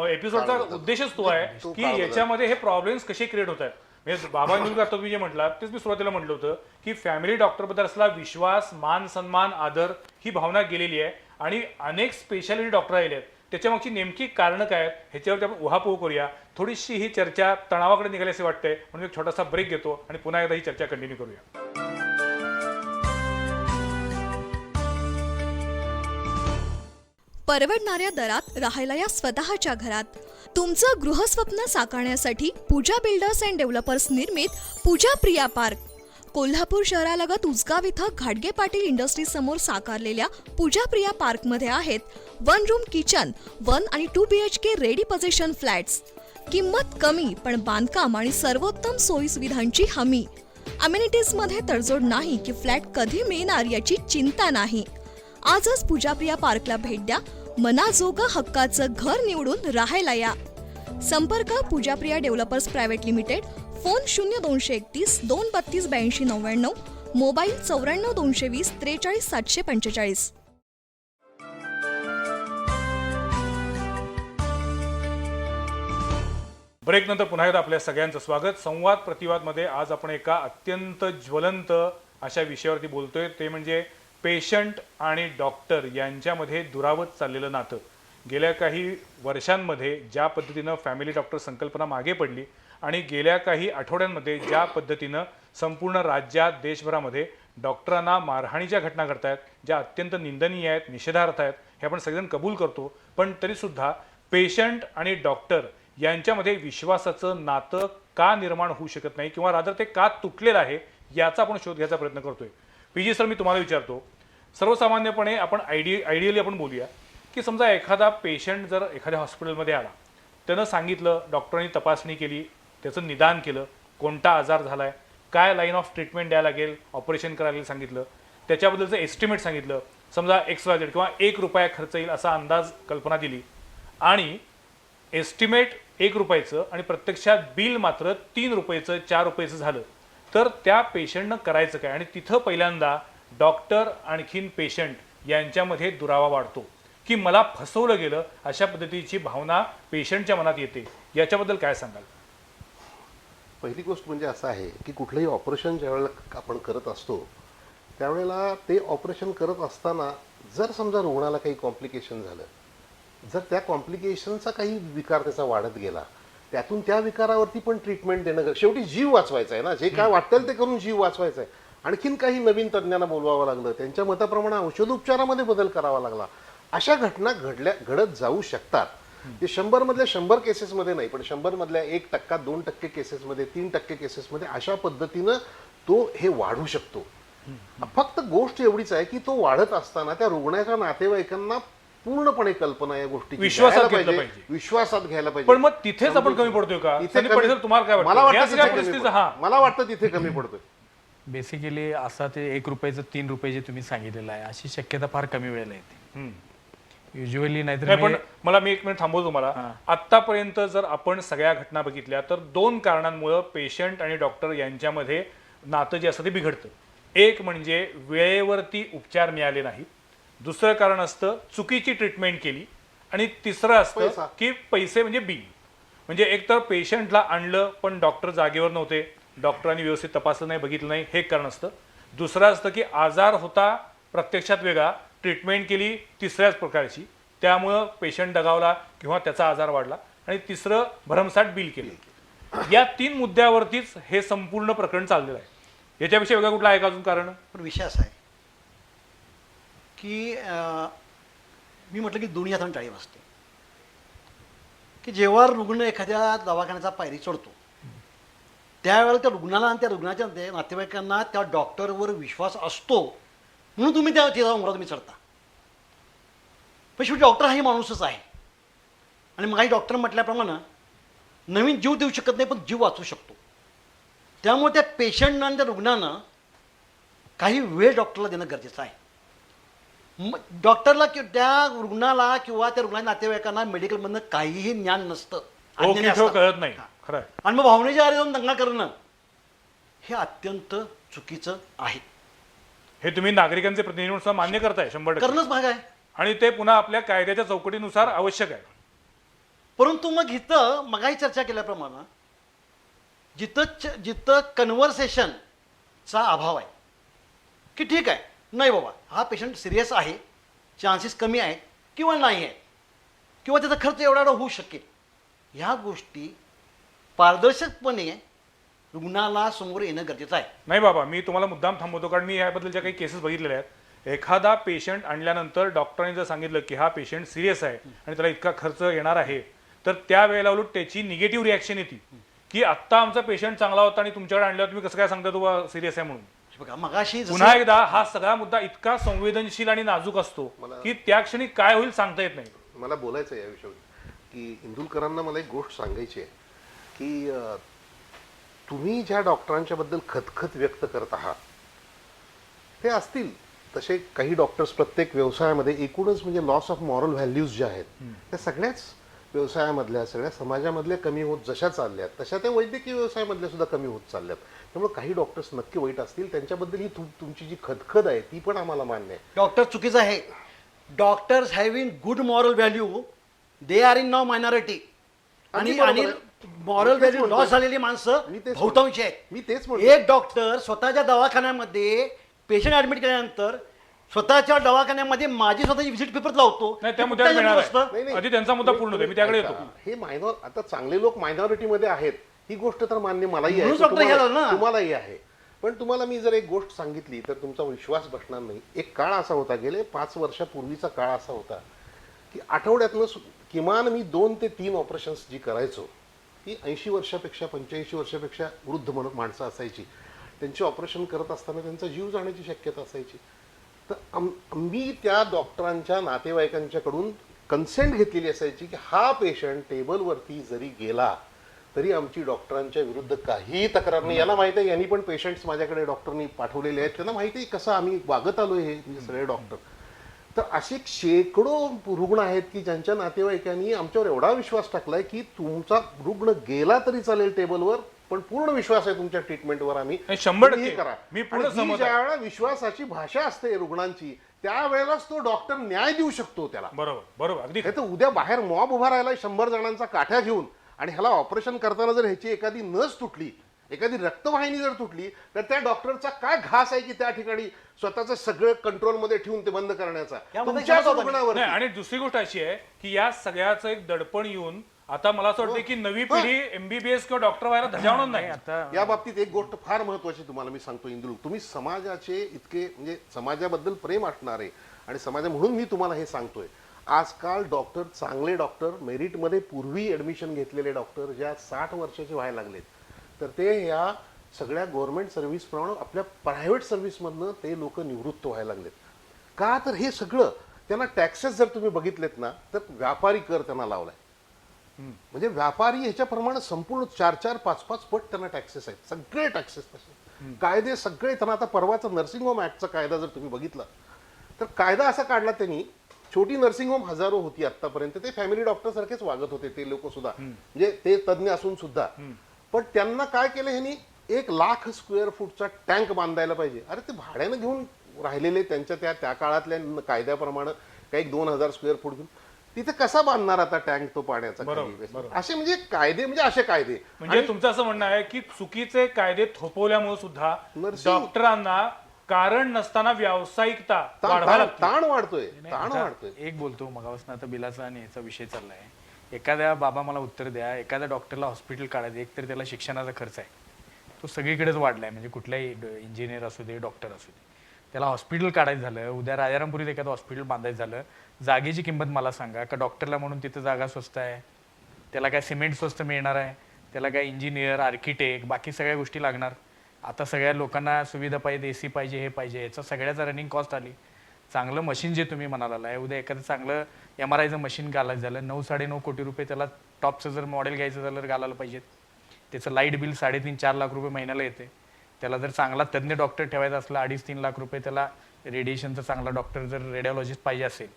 एपिसोडचा उद्देशच तो आहे की याच्यामध्ये हे प्रॉब्लेम्स कसे क्रिएट होत आहेत. म्हणजे बाबा इंदुलकर तुम्ही जे म्हटलं तेच मी सुरुवातीला म्हटलं होतं की फॅमिली डॉक्टरबद्दल असला विश्वास, मान सन्मान, आदर ही भावना गेलेली आहे आणि अनेक स्पेशालिटी डॉक्टर आले आहेत. त्याच्यामागची नेमकी कारणं काय आहेत ह्याच्यावरती आपण उहापोह करूया. थोडीशी ही चर्चा तणावाकडे निघाली असे वाटतंय, म्हणून एक छोटासा ब्रेक घेतो आणि पुन्हा एकदा ही चर्चा कंटिन्यू करूया. परवडणाऱ्या दरात राहायला या स्वतःच्या घरात. तुमचं गृहस्वप्न साकारण्यासाठी पूजा बिल्डर्स अँड डेव्हलपर्स निर्मित पूजा प्रिया पार्क. कोल्हापूर शहरालगत उजगाव इथं घाडगे पाटील इंडस्ट्री समोर साकारलेल्या पूजा प्रिया पार्कमध्ये आहेत 1 रूम किचन, 1 आणि 2 BHK रेडी पोझिशन फ्लॅट्स. किंमत कमी पण बांधकाम आणि सर्वोत्तम सोयी सुविधांची हमी. अमेनिटीजमध्ये तडजोड नाही की फ्लॅट कधी मिळणार याची चिंता नाही. आजच पूजाप्रिया पार्कला भेट द्या. मनाजोगं हक्काचं घर निवडून राहायला या. संपर्क Poojapriya developers private limited. Phone 0231 232 8299, mobile 94 220 43 745. Break नंतर पुन्हा एकदा आपल्या सगळ्यांचं स्वागत. संवाद प्रतिवादमध्ये आज आपण एका अत्यंत ज्वलंत अशा विषयावरती बोलतोय, ते म्हणजे पेशंट आणि डॉक्टर यांच्यामध्ये दुरावत चाललेलं नातं. गेल्या काही वर्षांमध्ये ज्या पद्धतीनं फॅमिली डॉक्टर संकल्पना मागे पडली आणि गेल्या काही आठवड्यांमध्ये ज्या पद्धतीनं संपूर्ण राज्यात, देशभरामध्ये डॉक्टरांना मारहाणीच्या घटना घडत आहेत, ज्या अत्यंत निंदनीय आहेत, निषेधार्थ आहेत, हे आपण सगळेजण कबूल करतो. पण तरीसुद्धा पेशंट आणि डॉक्टर यांच्यामध्ये विश्वासाचं नातं का निर्माण होऊ शकत नाही किंवा रादर ते का तुटलेलं आहे याचा आपण शोध घ्यायचा प्रयत्न करतोय. PG सर, मी तुम्हाला विचारतो, सर्वसामान्यपणे आपण आयडियली आपण बोलूया की समजा एखादा पेशंट जर एखाद्या हॉस्पिटलमध्ये आला, त्यानं सांगितलं, डॉक्टरांनी तपासणी केली, त्याचं निदान केलं, कोणता आजार झाला आहे, काय लाईन ऑफ ट्रीटमेंट द्यायला लागेल, ऑपरेशन करायला सांगितलं, त्याच्याबद्दलचं एस्टिमेट सांगितलं, समजा XYZ किंवा ₹1 खर्च येईल असा अंदाज कल्पना दिली आणि एस्टिमेट ₹1 आणि प्रत्यक्षात बिल मात्र ₹3, ₹4 झालं, तर त्या पेशंटनं करायचं काय? आणि तिथं पहिल्यांदा डॉक्टर आणखीन पेशंट यांच्यामध्ये दुरावा वाढतो की मला फसवलं गेलं, अशा पद्धतीची भावना पेशंटच्या मनात येते. याच्याबद्दल काय सांगाल? पहिली गोष्ट म्हणजे असं आहे की कुठलंही ऑपरेशन ज्यावेळेला आपण करत असतो त्यावेळेला ते ऑपरेशन करत असताना जर समजा रुग्णाला काही कॉम्प्लिकेशन झालं, जर त्या कॉम्प्लिकेशनचा काही विकार त्याचा वाढत गेला, त्यातून त्या विकारावरती पण ट्रीटमेंट देणं, शेवटी जीव वाचवायचा आहे ना, जे काय वाटेल ते करून जीव वाचवायचा आहे. आणखीन काही नवीन तज्ज्ञांना बोलवावं लागलं, त्यांच्या मताप्रमाणे औषधोपचारामध्ये बदल करावा लागला, अशा घटना घडत जाऊ शकतात. ते 100 मधल्या 100 केसेसमध्ये नाही, पण 100 मधल्या 1%, 2% केसेसमध्ये, 3% केसेसमध्ये अशा पद्धतीनं तो हे वाढू शकतो. फक्त गोष्ट एवढीच आहे की तो वाढत असताना त्या रुग्णाच्या नातेवाईकांना पूर्णपणे कल्पना या गोष्टी विश्वासात घेतलं पाहिजे. विश्वासात घ्यायला पाहिजे. पण मग तिथेच आपण कमी पडतोय का? इथे संदीप पाटील सर, तुम्हाला काय वाटतं? मला या वाटतं सगळ्या तिथे कमी परिस्थितीचं, पडतोय. मला वाटतं तिथे कमी पडतोय. बेसिकली असा ते 1 रुपयाचं 3 रुपये जे तुम्ही सांगितलेलं आहे अशी शक्यता फार कमी वेळेला येते युजली. नाही, नाहीतर पण मी 1 मिनिट थांबवतो तुम्हाला. आतापर्यंत जर आपण सगळ्या घटना बघितल्या तर 2 कारणांमुळे पेशंट आणि डॉक्टर यांच्यामध्ये नातं जे असतं ते बिघडतं. एक म्हणजे वेळेवरती उपचार मिळाले नाही, दुसरं कारण असतं चुकीची ट्रीटमेंट केली, आणि तिसरं असतं पैसा. की पैसे म्हणजे बिल. म्हणजे एक तर पेशंटला आणलं पण डॉक्टर जागेवर नव्हते, डॉक्टरांनी व्यवस्थित तपासलं नाही, बघितलं नाही, हे एक कारण असतं. दुसरं असतं की आजार होता प्रत्यक्षात वेगळा, ट्रीटमेंट केली तिसऱ्याच प्रकारची, त्यामुळं पेशंट दगावला किंवा त्याचा आजार वाढला, आणि तिसरं भरमसाठ बिल केलं. या 3 मुद्द्यावरतीच हे संपूर्ण प्रकरण चाललेलं आहे. याच्यापेक्षा वेगळा कुठला आहे का अजून कारण? पण विषय असा आहे की मी म्हटलं की दोन्ही हाताने टाळी वाजते, की जेव्हा रुग्ण एखाद्या दवाखान्याचा पायरी चढतो त्यावेळेला त्या रुग्णाला आणि त्या रुग्णाच्या नातेवाईकांना त्या डॉक्टरवर विश्वास असतो म्हणून तुम्ही त्या उमरात तुम्ही चढता. पण शेवटी डॉक्टर हाही माणूसच आहे, आणि मग डॉक्टर म्हटल्याप्रमाणे नवीन जीव देऊ शकत नाही पण जीव वाचवू शकतो. त्यामुळे त्या पेशंटनं आणि त्या रुग्णानं काही वेळ डॉक्टरला देणं गरजेचं आहे. डॉक्टरला त्या रुग्णाला किंवा त्या रुग्णाच्या नातेवाईकांना मेडिकलमधनं काहीही ज्ञान नसतं, अज्ञानी ओके, असतात. कळत नाही. खरं आहे. आणि मग भावनेच्या आरे जाऊन दंगा करणं हे अत्यंत चुकीचं आहे. हे तुम्ही नागरिकांचे प्रतिनिधी म्हणून मान्य करताय 100%, करणंच भाग आहे. आणि ते पुन्हा आपल्या कायद्याच्या चौकटीनुसार आवश्यक आहे. परंतु मग इथं मगाही चर्चा केल्याप्रमाणे जिथं कन्व्हर्सेशनचा अभाव आहे, की ठीक आहे, नाही बाबा हा पेशंट सिरियस आहे, चान्सेस कमी आहेत किंवा नाही आहेत, किंवा त्याचा खर्च एवढा होऊ शकेल, ह्या गोष्टी पारदर्शकपणे रुग्णाला समोर येणं गरजेचं आहे. नाही बाबा, मी तुम्हाला मुद्दाम थांबवतो, कारण मी याबद्दलच्या काही केसेस बघितलेल्या आहेत. एखादा पेशंट आणल्यानंतर डॉक्टरांनी जर सांगितलं की हा पेशंट सिरियस आहे आणि त्याला इतका खर्च येणार आहे, तर त्यावेळेला उलट त्याची निगेटिव्ह रिॲक्शन येते की आत्ता आमचा पेशंट चांगला होता आणि तुमच्याकडे आणल्यावर तुम्ही कसं काय सांगता तो सिरियस आहे म्हणून. बघा मगाशी पुन्हा एकदा हा सगळा मुद्दा इतका संवेदनशील आणि नाजूक असतो की त्या क्षणी काय होईल सांगता येत नाही. मला बोलायचं आहे या विषयावर की इंदुलकरांना मला एक गोष्ट सांगायची आहे की तुम्ही ज्या डॉक्टरांच्या बद्दल खतखत व्यक्त करत आहात ते असतील तसे काही डॉक्टर्स प्रत्येक व्यवसायामध्ये एकूणच म्हणजे लॉस ऑफ मॉरल व्हॅल्यूज ज्या आहेत त्या सगळ्याच व्यवसायामधल्या सगळ्या समाजामधल्या कमी होत जशा चालल्यात तशा त्या वैद्यकीय व्यवसायामधल्या सुद्धा कमी होत चालल्यात. त्यामुळे काही डॉक्टर्स नक्की वाईट असतील, त्यांच्याबद्दल ही तुमची जी खदखद आहे ती पण आम्हाला मान्य आहे. डॉक्टर चुकीचं आहे. Doctors having good moral value they are in now minority, आणि मॉरल व्हॅल्यू लॉस झालेली माणसं बहुतांश आहेत. मी तेच म्हणतो. एक डॉक्टर स्वतःच्या दवाखान्यामध्ये पेशंट ऍडमिट केल्यानंतर स्वतःच्या दवाखान्यामध्ये माझी स्वतःची व्हिजिट पेपर लावतो. नाही, त्या मुद्द्यावर मिळणार नाही, आहे. आधी त्यांचा मुद्दा पूर्ण होतो, मी त्याकडे येतो. हे आता चांगले लोक मायनॉरिटीमध्ये आहेत ही गोष्ट तर मान्य मलाही आहे, म्हणून डॉक्टर हे झालं ना. तुम्हालाही आहे. पण तुम्हाला मी जर एक गोष्ट सांगितली तर तुमचा विश्वास बसणार नाही. एक काळ असा होता, गेले 5 वर्षापूर्वीचा काळ असा होता की आठवड्यातनं किमान मी 2 ते 3 ऑपरेशन्स जी करायचो ती 80 वर्षापेक्षा 85 वर्षापेक्षा वृद्ध माणसं असायची. त्यांची ऑपरेशन करत असताना त्यांचा जीव जाण्याची शक्यता असायची. तर मी त्या डॉक्टरांच्या नातेवाईकांच्याकडून कन्सेंट घेतलेली असायची की हा पेशंट टेबलवरती जरी गेला तरी आमची डॉक्टरांच्या विरुद्ध काहीही तक्रार नाही. याला माहिती आहे, यांनी पण पेशंट्स माझ्याकडे डॉक्टरनी पाठवलेले आहेत, त्यांना माहिती आहे कसं आम्ही वागत आलोय हे म्हणजे सगळे डॉक्टर. तर असे शेकडो रुग्ण आहेत की ज्यांच्या नातेवाईकांनी आमच्यावर एवढा विश्वास टाकलाय की तुमचा रुग्ण गेला तरी चालेल टेबलवर, पण पूर्ण विश्वास आहे तुमच्या ट्रीटमेंटवर, आम्ही 100% करा. मी पूर्ण सहमत आहे. ज्या वेळेला विश्वासाची भाषा असते रुग्णांची त्यावेळेलाच तो डॉक्टर न्याय देऊ शकतो त्याला. बरोबर अगदी. तर उद्या बाहेर मॉब उभा राहिला 100 जणांचा काठ्या घेऊन आणि ह्याला ऑपरेशन करताना जर ह्याची एखादी नस तुटली, एखादी रक्तवाहिनी जर तुटली, तर त्या डॉक्टरचा काय घास आहे की त्या ठिकाणी स्वतःचं सगळं कंट्रोलमध्ये ठेवून ते बंद करण्याचा तुमच्याच रुग्णावर. आणि दुसरी गोष्ट अशी आहे की या सगळ्याचं एक दडपण येऊन आता मला असं वाटतं की नवी पिढी एमबीबीएस किंवा डॉक्टर व्हायला धजावणार नाही. आता या बाबतीत एक गोष्ट फार महत्वाची तुम्हाला मी सांगतो इंदुल, तुम्ही समाजाचे इतके म्हणजे समाजाबद्दल प्रेम असणारे आणि समाज म्हणून मी तुम्हाला हे सांगतोय, आजकाल डॉक्टर, चांगले डॉक्टर, मेरिटमध्ये पूर्वी ॲडमिशन घेतलेले डॉक्टर ज्या 60 वर्षाचे व्हायला लागलेत, तर ते ह्या सगळ्या गव्हर्नमेंट सर्व्हिसप्रमाणे आपल्या प्रायव्हेट सर्व्हिसमधनं ते लोक निवृत्त व्हायला लागलेत. का तर हे सगळं त्यांना टॅक्सेस जर तुम्ही बघितलेत ना, तर व्यापारी कर त्यांना लावलाय. म्हणजे व्यापारी ह्याच्याप्रमाणे संपूर्ण 4-4, 5-5 पट त्यांना टॅक्सेस आहेत, सगळे टॅक्सेस तसे. कायदे सगळे त्यांना, आता परवाचा नर्सिंग होम ऍक्टचा कायदा जर तुम्ही बघितला तर कायदा असा काढला त्यांनी, छोटी नर्सिंग होम हजारो होती आतापर्यंत, ते फॅमिली डॉक्टर सारखेच वागत होते ते लोक सुद्धा, म्हणजे ते तज्ञ असून सुद्धा. पण त्यांना काय केलं ह्यांनी, 1,00,000 स्क्वेअर फूटचा टँक बांधायला पाहिजे. अरे ते भाड्यानं घेऊन राहिलेले त्यांच्या त्या काळातल्या कायद्याप्रमाणे काही 2,000 स्क्वेअर फूट घेऊन तिथे कसा बांधणार आता टँक तो पाण्याचा. असे म्हणजे कायदे, म्हणजे असे कायदे. म्हणजे तुमचं असं म्हणणं आहे की चुकीचे कायदे थोपवल्यामुळे सुद्धा नर्सिंग- डॉक्टरांना कारण नसताना व्यावसायिकता वाढवायला ताण लागते. ताण वाढतोय, ताण आता वाढतोय. एक बोलतो मगापासून आता बिलाचा आणि याचा विषय चाललाय. एखाद्या बाबा मला उत्तर द्या, एखाद्या डॉक्टरला हॉस्पिटल काढायचं, एक तर त्याला शिक्षणाचा खर्च आहे, तो सगळीकडेच वाढलाय. म्हणजे कुठल्याही इंजिनियर असू दे, डॉक्टर असू दे, त्याला हॉस्पिटल काढायचं झालं, उद्या राजारामपुरीत एखादं हॉस्पिटल बांधायचं झालं, जागेची किंमत मला सांगा. का डॉक्टरला म्हणून तिथं जागा स्वस्त आहे, त्याला काय सिमेंट स्वस्त मिळणार आहे, त्याला काय इंजिनियर, आर्किटेक्ट, बाकी सगळ्या गोष्टी लागणार. आता सगळ्या लोकांना सुविधा पाहिजे, AC पाहिजे, हे पाहिजे, याचा सगळ्याचा रनिंग कॉस्ट आली. चांगलं मशीन जे तुम्ही म्हणाला आहे, उद्या एखादं चांगलं MRIचं मशीन घालायचं झालं, 9-9.5 कोटी रुपये त्याला टॉपचं जर मॉडेल घ्यायचं झालं तर घालायला पाहिजेत. त्याचं लाईट बिल 3.5-4 लाख रुपये महिन्याला येते. त्याला जर चांगला तज्ञ डॉक्टर ठेवायचा असला 2.5-3 लाख रुपये, त्याला रेडिएशनचा चांगला डॉक्टर जर रेडिओलॉजिस्ट पाहिजे असेल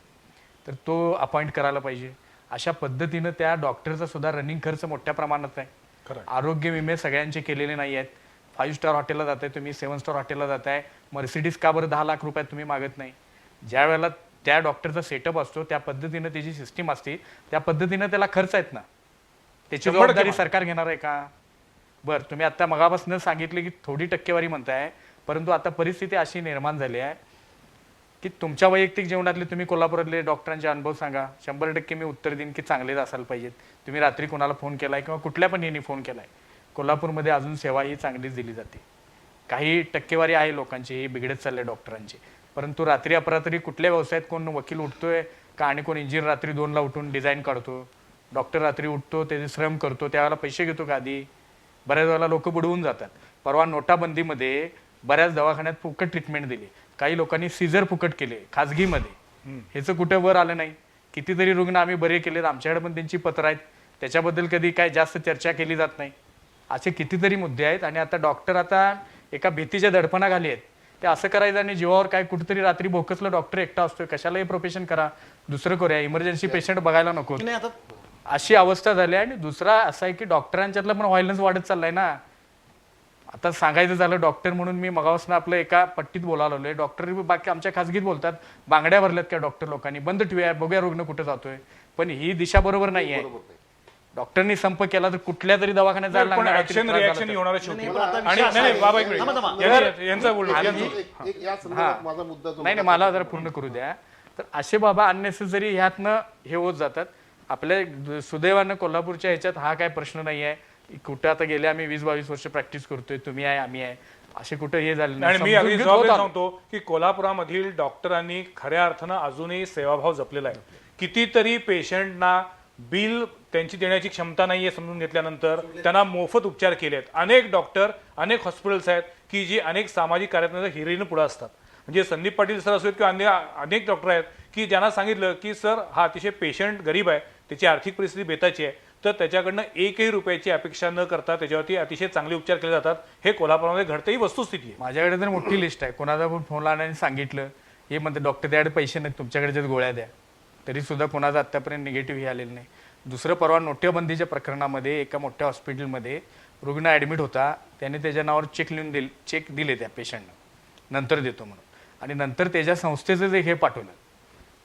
तर तो अपॉइंट करायला पाहिजे. अशा पद्धतीनं त्या डॉक्टरचा सुद्धा रनिंग खर्च मोठ्या प्रमाणात आहे. आरोग्य विमे सगळ्यांचे केलेले नाही आहेत. 5 स्टार हॉटेलला जाताय तुम्ही, 7 स्टार हॉटेलला जाताय, मर्सिडीज का बरं 10 लाख रुपयात तुम्ही मागत नाही? ज्या वेळेला त्या डॉक्टरचा सेटअप असतो, त्या पद्धतीनं त्याची सिस्टीम असते, त्या पद्धतीनं त्याला खर्च आहेत ना, त्याची जबाबदारी सरकार घेणार आहे का? बरं, तुम्ही आता मगापासून सांगितले की थोडी टक्केवारी म्हणताय, परंतु आता परिस्थिती अशी निर्माण झाली आहे की तुमच्या वैयक्तिक जीवनातले तुम्ही कोल्हापुरातले डॉक्टरांचे अनुभव सांगा, 100% मी उत्तर देईन की चांगलेच असायला पाहिजेत. तुम्ही रात्री कोणाला फोन केलाय किंवा कुठल्या पण यांनी फोन केलाय, कोल्हापूरमध्ये अजून सेवा ही चांगलीच दिली जाते. काही टक्केवारी आहे लोकांची, ही बिघडत चालले डॉक्टरांची, परंतु रात्री अपरात्री कुठल्या व्यवसायात कोण वकील उठतोय का आणि कोण इंजिनियर रात्री 2ला उठून डिझाईन काढतो, डॉक्टर रात्री उठतो, त्याचे श्रम करतो, त्यावेळेला पैसे घेतो का आधी? बऱ्याच वेळेला लोक बुडवून जातात. परवा नोटाबंदीमध्ये बऱ्याच दवाखान्यात फुकट ट्रीटमेंट दिली, काही लोकांनी सीझर फुकट केले खाजगीमध्ये, ह्याचं कुठं वर आलं नाही. कितीतरी रुग्ण आम्ही बरे केलेत, आमच्याकडे पण त्यांची पत्र आहेत, त्याच्याबद्दल कधी काय जास्त चर्चा केली जात नाही. असे कितीतरी मुद्दे आहेत. आणि आता डॉक्टर आता एका भीतीच्या दडपणाखाली आहेत. ते असं करायचं आणि जीवावर काय कुठेतरी रात्री भोकसलं डॉक्टर एकटा असतोय, कशाला हे प्रोफेशन करा, दुसरं करूया, इमर्जन्सी पेशंट बघायला नको, नाही आता अशी अवस्था झाली आहे. आणि दुसरा असा आहे की डॉक्टरांच्यातलं पण व्हायलन्स वाढत चाललाय ना. आता सांगायचं झालं, डॉक्टर म्हणून मी मगापासून आपलं एका पट्टीत बोलायला लागलोय, डॉक्टर बाकी आमच्या खासगीत बोलतात, बांगड्या भरल्यात का डॉक्टर लोकांनी, बंद ठेवूया, बघूया रुग्ण कुठे जातोय. पण ही दिशा बरोबर नाही आहे. डॉक्टरांनी संप केला तर कुठल्या तरी दवाखान्यात जायला पण लागणार. ऍक्शन रिॲक्शन होणार आहे शेवटी. पण आता आणि विषय असा नाही आहे- बाबा एक थांबा, थांबा. मिनिट यांचा बोलू या संदर्भात माझा मुद्दा जो नाही मला जरा पूर्ण करू द्या. तर असे बाबा अननेसेसरी ह्यातनं हे होत जातात. आपल्या सुदैवानं कोल्हापूरच्या ह्याच्यात हा काय प्रश्न नाही आहे. कुठं आता गेले आम्ही 20-22 वर्ष प्रॅक्टिस करतोय, तुम्ही आहे आम्ही आहे, असे कुठं हे झाले नाही. आणि मी अगदी जबाबदारी सांगतो की कोल्हापुरामधील डॉक्टरांनी खऱ्या अर्थानं अजूनही सेवाभाव जपलेला आहे. कितीतरी पेशंटना बिल त्यांची देण्याची क्षमता नाहीये समजून घेतल्यानंतर त्यांना मोफत उपचार केले आहेत. अनेक डॉक्टर, अनेक हॉस्पिटल्स आहेत की जी अनेक सामाजिक कार्यात हिरीनं पुढे असतात. म्हणजे संदीप पाटील सर असो किंवा अनेक डॉक्टर आहेत की ज्यांना सांगितलं की सर हा अतिशय पेशंट गरीब आहे, त्याची आर्थिक परिस्थिती बेताची आहे, तर त्याच्याकडनं 1ही रुपयाची अपेक्षा न करता त्याच्यावरती अतिशय चांगले उपचार केले जातात. हे कोल्हापूरमध्ये घडते, ही वस्तुस्थिती आहे. माझ्याकडे तर मोठी लिस्ट आहे. कोणाचा पण फोन आला आणि सांगितलं हे म्हणते डॉक्टर त्याकडे पैसे नाहीत, तुमच्याकडेच गोळ्या द्या, तरी सुद्धा कोणाचा आतापर्यंत निगेटिव्ह हे आलेलं नाही. दुसरं, परवा नोटेबंदीच्या प्रकरणामध्ये एका मोठ्या हॉस्पिटलमध्ये रुग्ण ॲडमिट होता, त्याने त्याच्या नावावर चेक दिले त्या पेशंटनं, नंतर देतो म्हणून, आणि नंतर त्याच्या संस्थेचं जे हे पाठवलं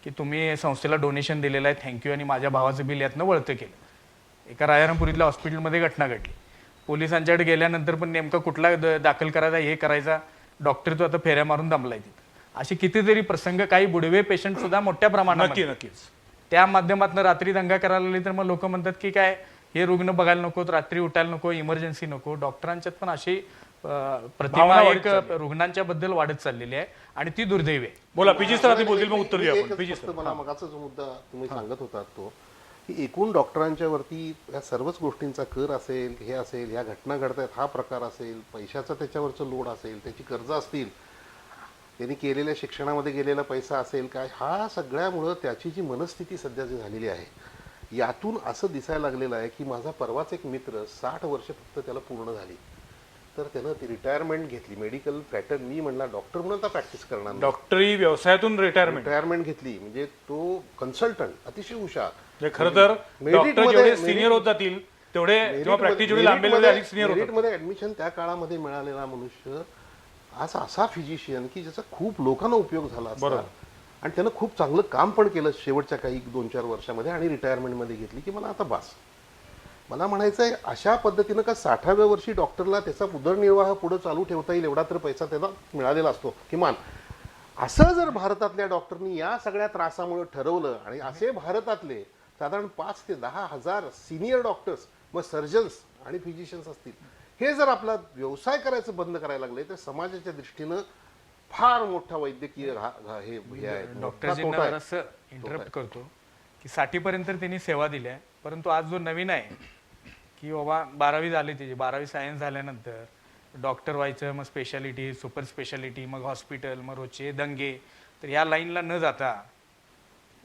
की तुम्ही संस्थेला डोनेशन दिलेलं आहे, थँक्यू, आणि माझ्या भावाचं बिल यातनं वळतं केलं. एका राजारामपुरीतल्या हॉस्पिटलमध्ये घटना घडली. पोलिसांच्याकडे गेल्यानंतर पण नेमका कुठला दाखल करायचा हे करायचा, डॉक्टर तो आता फेऱ्या मारून दमलाय तिथं. असे कितीतरी प्रसंग, काही बुडवे पेशंट सुद्धा मोठ्या प्रमाणात नक्कीच त्या माध्यमातून रात्री दंगा करायला लागली तर मग लोक म्हणतात की काय हे रुग्ण बघायला नको, रात्री उठायला नको, इमर्जन्सी नको. डॉक्टरांच्यात पण अशी प्रतिमा भावना वाढत एक चालली. रुग्णांच्या बद्दल वाढत चाललेली आहे आणि ती दुर्दैवी आहे. बोला पीजी सर आधी बोलतील मग उत्तर मी देऊ आपण. एकच पीजी फक्त सर मला मगाचा जो मुद्दा तुम्ही सांगत होता तो की एकूण डॉक्टरांच्या वरती या सर्वच गोष्टींचा कर असेल, हे असेल, ह्या घटना घडतायत हा प्रकार असेल, पैशाचा त्याच्यावरचं लोड असेल, त्याची कर्ज असतील, त्यांनी केलेल्या शिक्षणामध्ये गेलेला पैसा असेल काय, हा सगळ्यामुळं त्याची जी मनस्थिती सध्या जी झालेली आहे यातून असं दिसायला लागलेलं आहे की माझा परवाच एक मित्र 60 वर्ष फक्त त्याला पूर्ण झाली तर त्यानं ती रिटायरमेंट घेतली मेडिकल पॅटर्न. मी म्हणला डॉक्टर म्हणून आता प्रॅक्टिस करणार नाही. डॉक्टरी व्यवसायातून रिटायरमेंट घेतली म्हणजे तो कन्सल्टंट अतिशय हुशार. म्हणजे खरं तर डॉक्टर जेवढे सिनियर होत जातील तेवढे जेव्हा प्रॅक्टिस जेवढी लांबेल तेवढे अधिक सिनियर होतात. मेरिटमध्ये ऍडमिशन त्या काळामध्ये मिळालेला मनुष्य आज असा फिजिशियन की ज्याचा खूप लोकांना उपयोग झाला असता बरोबर. आणि त्यानं खूप चांगलं काम पण केलं शेवटच्या काही 2-4 वर्षामध्ये आणि रिटायरमेंटमध्ये घेतली की मला आता बास. मला म्हणायचं आहे अशा पद्धतीनं का 60व्या वर्षी डॉक्टरला त्याचा उदरनिर्वाह पुढे चालू ठेवता येईल एवढा तर पैसा त्याला मिळालेला असतो किमान. असं जर भारतातल्या डॉक्टरनी या सगळ्या त्रासामुळे ठरवलं आणि असे भारतातले साधारण 5 ते 10 हजार सिनियर डॉक्टर्स मग सर्जन्स आणि फिजिशियन्स असतील हे जर आपला व्यवसाय करायचं बंद करायला लागले तर समाजाच्या दृष्टीनं फार मोठा वैद्यकीय हे आहे, डॉक्टरजींना तोटा आहे. जरासं इंटरप्ट करतो की 60 पर्यंत त्यांनी सेवा दिली आहे, परंतु आज जो नवीन आहे की बाबा 12वी झाली त्याची 12वी सायन्स झाल्यानंतर डॉक्टर व्हायचं, मग स्पेशालिटी, सुपर स्पेशालिटी, मग हॉस्पिटल, मग रोजचे दंगे, तर या लाईनला न जाता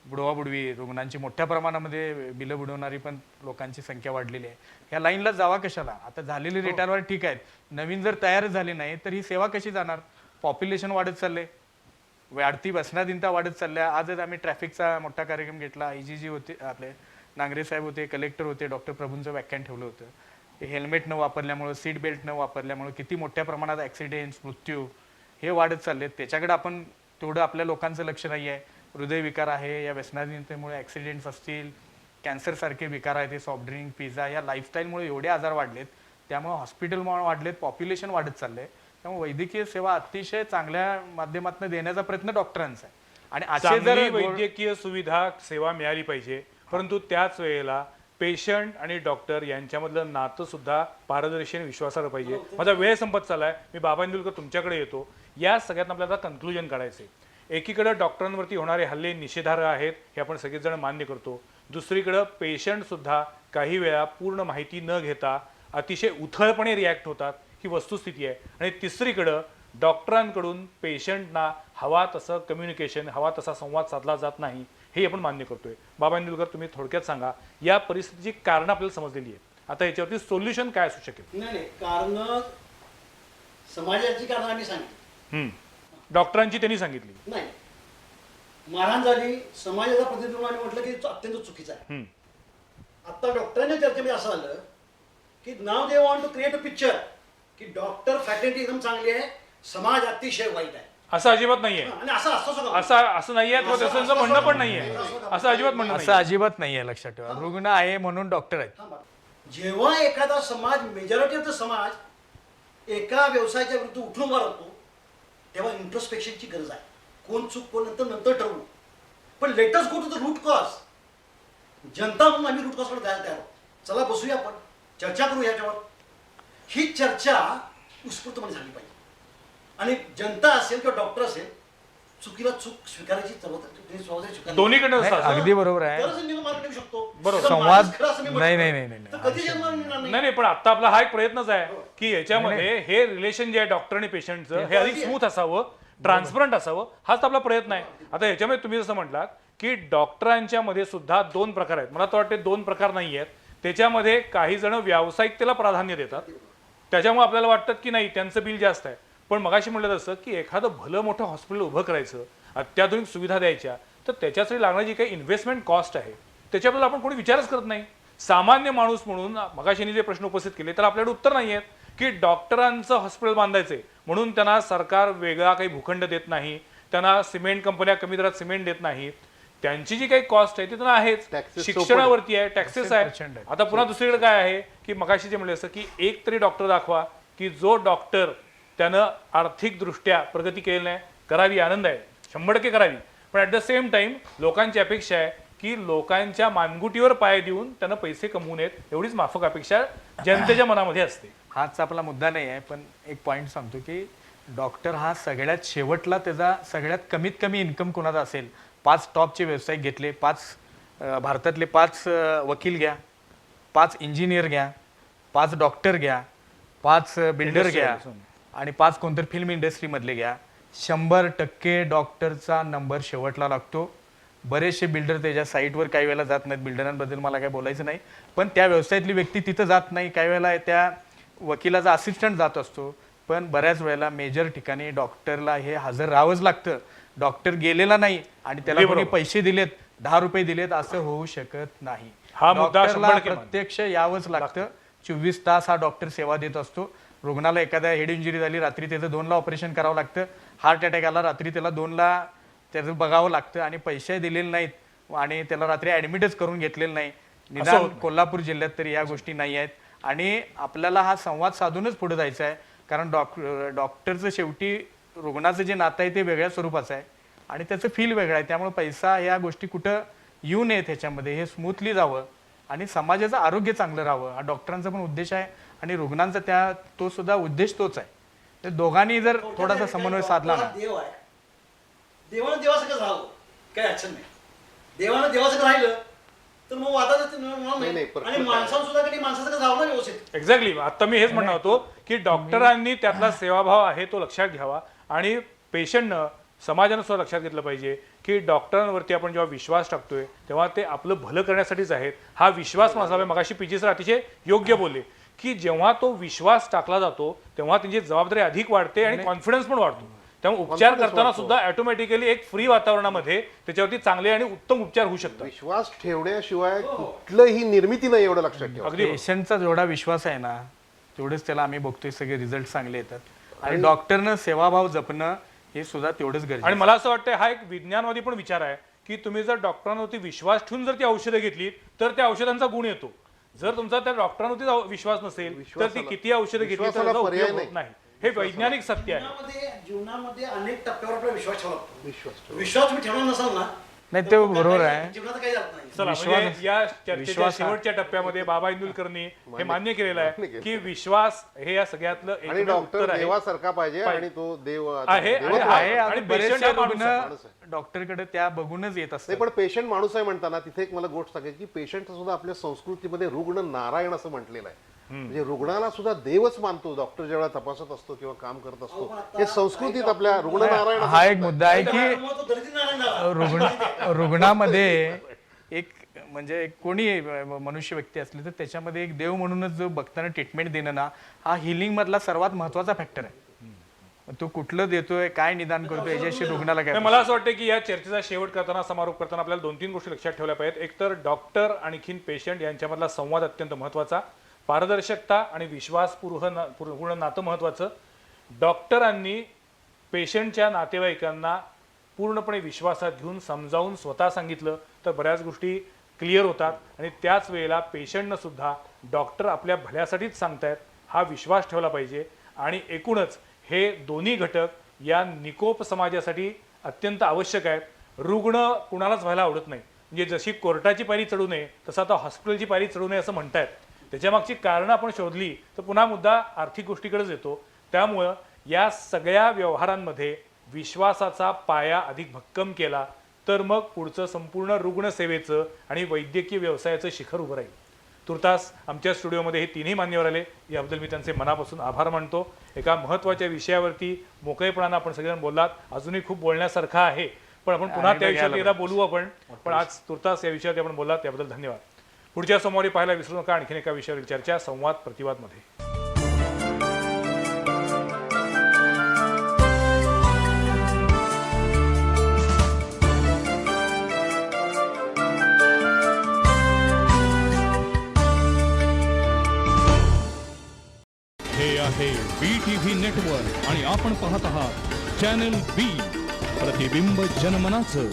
बुडवाबुडवी रुग्णांची मोठ्या प्रमाणामध्ये बिलं बुडवणारी पण लोकांची संख्या वाढलेली आहे. ह्या लाईनला जावा कशाला? आता झालेली रिटायरवर ठीक आहेत, नवीन जर तयार झाली नाही तर ही सेवा कशी जाणार? पॉप्युलेशन वाढत चालले, वाढती बसनादिनता वाढत चालल्या. आजच आम्ही ट्रॅफिकचा मोठा कार्यक्रम घेतला. IGG होते, आपले नांगरे साहेब होते, कलेक्टर होते, डॉक्टर प्रभूंचं व्याख्यान ठेवलं होतं. हे हेल्मेट न वापरल्यामुळं, सीट बेल्ट न वापरल्यामुळं किती मोठ्या प्रमाणात ॲक्सिडेंट्स, मृत्यू हे वाढत चाललेत. त्याच्याकडे आपण तेवढं आपल्या लोकांचं लक्ष नाही आहे. हृदयविकार आहे, या व्यसनाधीनतेमुळे ॲक्सिडेंट्स असतील, कॅन्सरसारखे विकार आहेत, सॉफ्ट ड्रिंक, पिझ्झा, या लाईफस्टाईलमुळे एवढे आजार वाढलेत, त्यामुळे हॉस्पिटल वाढलेत, पॉप्युलेशन वाढत चाललंय. त्यामुळे वैद्यकीय सेवा अतिशय चांगल्या माध्यमातून देण्याचा प्रयत्न डॉक्टरांचा आहे. आणि असे चांगली जर वैद्यकीय सुविधा सेवा मिळाली पाहिजे, परंतु त्याच वेळेला पेशंट आणि डॉक्टर यांच्यामधलं नातं सुद्धा पारदर्शी आणि विश्वासार्ह पाहिजे. माझा वेळ संपत चाललाय, मी बाबा इंदुलकर तुमच्याकडे येतो. या सगळ्यात आपल्याला कन्क्लुजन काढायचे. एकीकडे डॉक्टरांवरती होणारे हल्ले निषेधार्ह आहेत हे आपण सगळेच जण मान्य करतो. दुसरीकडे पेशंट सुद्धा काही वेळा पूर्ण माहिती न घेता अतिशय उथळपणे रिॲक्ट होतात, ही वस्तुस्थिती आहे. आणि तिसरीकडं डॉक्टरांकडून पेशंटना हवा तसं कम्युनिकेशन, हवा तसा संवाद साधला जात नाही, हे आपण मान्य करतोय. बाबा इंदुलकर तुम्ही थोडक्यात सांगा, या परिस्थितीची कारण आपल्याला समजलेली आहेत, आता याच्यावरती सोल्युशन काय असू शकेल? नाही कारण समाजाची कारण आम्ही सांगितली, डॉक्टरांची त्यांनी सांगितली नाही मारहाण झाली, समाजाचा प्रतिनिधी म्हटलं की अत्यंत चुकीचं आहे. आता डॉक्टरांच्या चर्चेमध्ये असं आलं की नाव they want to create a picture की डॉक्टर फॅकल्टी एकदम चांगली आहे, समाज अतिशय वाईट आहे. असं अजिबात नाहीये. आणि असं असतं सगळं. असं नाहीये, त्याचं म्हणणं पण नाहीये. असं अजिबात म्हणणं असं अजिबात नाहीये. लक्षात ठेवा, रुग्ण आहे म्हणून डॉक्टर आहेत. जेव्हा एखादा समाज, मेजॉरिटी ऑफ द समाज एका व्यवसायाच्या विरुद्ध उठून उभा राहतो तेव्हा इंट्रोस्पेक्शनची गरज आहे. कोण चूक कोण नंतर ठरवू, पण let's go to the root cause. जनता म्हणून आम्ही रूट कॉजकडे जायला तयार आहोत. चला बसूया, आपण चर्चा करू याच्यावर. ही चर्चा उत्स्फूर्तपणे झाली पाहिजे आणि जनता असेल किंवा डॉक्टर असेल चुकीला चूक स्वीकारायची दोन्हीकडे अगदी बरोबर आहे. संवाद नाही, पण आता आपला हा एक प्रयत्नच आहे की याच्यामध्ये हे रिलेशन जे आहे डॉक्टर आणि पेशंटचं हे अधिक स्मूथ असावं, ट्रान्सपरंट असावं, हाच आपला प्रयत्न आहे. आता याच्यामध्ये तुम्ही जसं म्हटलात की डॉक्टरांच्या मध्ये सुद्धा 2 प्रकार आहेत. मला तर वाटते 2 प्रकार नाही आहेत. त्याच्यामध्ये काही जण व्यावसायिकतेला प्राधान्य देतात, त्याच्यामुळे आपल्याला वाटतं की नाही त्यांचं बिल जास्त आहे. पण मगाशी म्हटलं तसं की एखादं भलं मोठं हॉस्पिटल उभं करायचं, अत्याधुनिक सुविधा द्यायच्या, तर त्याच्यासाठी लागणारी जी काही इन्व्हेस्टमेंट कॉस्ट आहे त्याच्याबद्दल आपण कोणी विचारच करत नाही. सामान्य माणूस म्हणून मगाशी जे प्रश्न उपस्थित केले तर आपल्याकडे उत्तर नाही आहेत की डॉक्टरांचं हॉस्पिटल बांधायचंय म्हणून त्यांना सरकार वेगळा काही भूखंड देत नाही, त्यांना सिमेंट कंपन्या कमी दरात सिमेंट देत नाही, त्यांची जी काही कॉस्ट आहे ती त्यांना आहेच, शिक्षणावरती आहे, टॅक्सेस आहेत. आता पुन्हा दुसरीकडे काय आहे की मगाशी जे म्हणले असं की एक तरी डॉक्टर दाखवा की जो डॉक्टर त्यानं आर्थिकदृष्ट्या प्रगती केली नाही. करावी, आनंद आहे, 100% करावी, पण ॲट द सेम टाइम लोकांची अपेक्षा आहे की लोकांच्या मानगुटीवर पाय देऊन त्यांना पैसे कमवू नयेत, एवढीच माफक अपेक्षा जनतेच्या मनामध्ये असते. हाच आपला मुद्दा नाही आहे, पण एक पॉईंट सांगतो की डॉक्टर हा सगळ्यात शेवटला त्याचा सगळ्यात कमीत कमी इन्कम कोणाचा असेल, 5 टॉपचे व्यावसायिक घेतले, 5 भारतातले 5 वकील घ्या, 5 इंजिनियर घ्या, 5 डॉक्टर घ्या, 5 बिल्डर घ्या आणि 5 कोणतरी फिल्म इंडस्ट्रीमधले घ्या, 100% डॉक्टरचा नंबर शेवटला लागतो. बरेचसे बिल्डर त्याच्या साईटवर काही वेळेला जात नाहीत, बिल्डरांबद्दल मला काय बोलायचं नाही, पण त्या व्यवसायातली व्यक्ती तिथं जात नाही, काही वेळेला त्या वकिलाचा असिस्टंट जात असतो, पण बऱ्याच वेळेला मेजर ठिकाणी डॉक्टरला हे हजर राहावंच लागतं. डॉक्टर गेलेला नाही आणि त्याला कोणी पैसे दिलेत, 10 रुपये दिलेत असं होऊ शकत नाही. हा मुद्दा डॉक्टरला 100% मान्य. प्रत्यक्ष यावंच लागतं. 24 तास हा डॉक्टर सेवा देत असतो. रुग्णाला एखाद्या हेड इंजुरी झाली, रात्री त्याचं 2ला ऑपरेशन करावं लागतं. हार्ट अटॅक आला, रात्री त्याला 2ला त्याचं बघावं लागतं आणि पैसे दिलेले नाहीत आणि त्याला रात्री ऍडमिटच करून घेतलेलं नाही. निदान कोल्हापूर जिल्ह्यात तरी या गोष्टी नाही आहेत आणि आपल्याला हा संवाद साधूनच पुढे जायचा आहे, कारण डॉक्टरचं शेवटी रुग्णाचं जे नातं आहे ते वेगळ्या स्वरूपाचं आहे आणि त्याचं फील वेगळं आहे. त्यामुळे पैसा या गोष्टी कुठं येऊ नयेत, ह्याच्यामध्ये हे स्मूथली जावं आणि समाजाचं आरोग्य चांगलं राहावं, हा डॉक्टरांचा पण उद्देश आहे आणि रुग्णांचा तो सुद्धा उद्देश तोच आहे. तर दोघांनी जर थोडासा समन्वय साधला ना, देव आहे, देवानं देवासारखं राहावं, काय अडचण नाही. देवानं देवासारखं राहिलं तर मग वादाचं नाही, आणि माणसानं सुद्धा कधी माणसासारखं राहावं ना व्यवस्थित. एक्झॅक्टली. आता मी हेच म्हणणार होतो की डॉक्टरांनी त्यातला सेवाभाव आहे तो लक्षात घ्यावा आणि पेशंटनं, समाजानं सुद्धा लक्षात घेतलं पाहिजे की डॉक्टरांवरती आपण जेव्हा विश्वास टाकतोय तेव्हा ते आपलं भलं करण्यासाठीच आहेत. हा विश्वास पण असावा. मगाशी पीजी सर अतिशय योग्य बोलले की जेव्हा तो विश्वास टाकला जातो तेव्हा त्यांची जबाबदारी अधिक वाढते आणि कॉन्फिडन्स पण वाढतो. त्यामुळे उपचार करताना सुद्धा ऑटोमॅटिकली एक फ्री वातावरणामध्ये त्याच्यावरती चांगले आणि उत्तम उपचार होऊ शकतात. विश्वास ठेवण्याशिवाय कुठलंही निर्मिती नाही, एवढं लक्षात ठेवा. अगदी पेशंटचा जेवढा विश्वास आहे ना तेवढेच त्याला आम्ही बघतोय सगळे रिझल्ट चांगले येतात आणि डॉक्टरनं सेवाभाव जपणं हे सुद्धा तेवढंच गरजेचं आणि मला असं वाटतं हा एक विज्ञानवादी पण विचार आहे की तुम्ही जर डॉक्टरांवरती विश्वास ठेवून जर ती औषधं घेतली तर त्या औषधांचा गुण येतो. जर तुमचा त्या डॉक्टरांवरती विश्वास नसेल तर ती किती औषधं घेतली तर त्याचा उपयोग होत नाही. हे वैज्ञानिक सत्य आहे. जीवनामध्ये अनेक टप्प्यावर आपला विश्वास ठेवावा लागतो. विश्वास तुम्ही ठेवणार नसाल ना, नाही ते बरोबर आहे. जीवनात काही जात नाही. चला, म्हणजे या चर्चेच्या शेवटच्या टप्प्यामध्ये बाबा इंदुलकरनी हे मान्य केलेलं आहे की विश्वास हे या सगळ्यातलं आणि एकमेव डॉक्टर उत्तर आहे. देवासारखा पाहिजे आणि तो देव आहे देवच आहे आणि patient बरेचसे हा माणूस आहे. रुग्ण डॉक्टरकडे त्या बघूनच येत असतात. नाही, पण पेशंट माणूस आहे म्हणताना तिथे एक मला गोष्ट सांगेल की पेशंट सुद्धा आपल्या संस्कृतीमध्ये रुग्ण नारायण असं म्हटलेलं आहे. म्हणजे रुग्णाला सुद्धा देवच मानतो डॉक्टर जेव्हा तपासत असतो किंवा काम करत असतो. हे संस्कृतीत आपल्या रुग्ण नारायण असं हा एक मुद्दा आहे की त्यामुळे तो दरिद्री नारायण झाला. रुग्णामध्ये एक म्हणजे कोणी मनुष्य व्यक्ती असली तर त्याच्यामध्ये एक देव म्हणूनच जो बघताना ट्रीटमेंट देणं ना, हा हिलिंग मधला सर्वात महत्वाचा फॅक्टर आहे. तो कुठलं देतोय, काय निदान करतोय याच्याशी रुग्णाला काय. तर मला असं वाटतं की या चर्चेचा शेवट करताना, समारोप करताना आपल्याला 2-3 गोष्टी लक्षात ठेवल्या पाहिजेत. एक तर डॉक्टर आणखीन पेशंट यांच्यामधला संवाद अत्यंत महत्वाचा, पारदर्शकता आणि विश्वासपूर्ण नातं महत्वाचं. डॉक्टरांनी पेशंटच्या नातेवाईकांना पूर्णपणे विश्वासात घेऊन समजावून स्वतः सांगितलं तर बऱ्याच गोष्टी क्लिअर होतात आणि त्याच वेळेला पेशंटनं सुद्धा डॉक्टर आपल्या भल्यासाठीच सांगतायत हा विश्वास ठेवला पाहिजे. आणि एकूणच हे दोन्ही घटक या निकोप समाजासाठी अत्यंत आवश्यक आहेत. रुग्ण कुणालाच व्हायला आवडत नाही. म्हणजे जशी कोर्टाची पायरी चढू नये तसं आता हॉस्पिटलची पायरी चढू नये असं म्हणतायत. त्याच्यामागची कारणं आपण शोधली तर पुन्हा मुद्दा आर्थिक गोष्टीकडेच येतो. त्यामुळं या सगळ्या व्यवहारांमध्ये विश्वासाचा पाया अधिक भक्कम केला तर मग पुढचं संपूर्ण रुग्णसेवेचं आणि वैद्यकीय व्यवसायाचं शिखर उभं राहील. तुर्तास आमच्या स्टुडिओमध्ये हे तिन्ही मान्यवर आले, याबद्दल मी त्यांचे मनापासून आभार मानतो. एका महत्त्वाच्या विषयावरती मोकळेपणानं आपण सगळेजण बोललात. अजूनही खूप बोलण्यासारखं आहे, पण आपण पुन्हा त्या विषयावर एकदा बोलू आपण. पण आज तुर्तास या विषयावरती आपण बोललात त्याबद्दल धन्यवाद. पुढच्या सोमवारी पाहायला विसरू नका आणखीन एका विषयावरील चर्चा संवाद प्रतिवादमध्ये. हे आहे BTV नेटवर्क आणि आपण पाहत आहात चॅनल B, प्रतिबिंब जनमनाचं.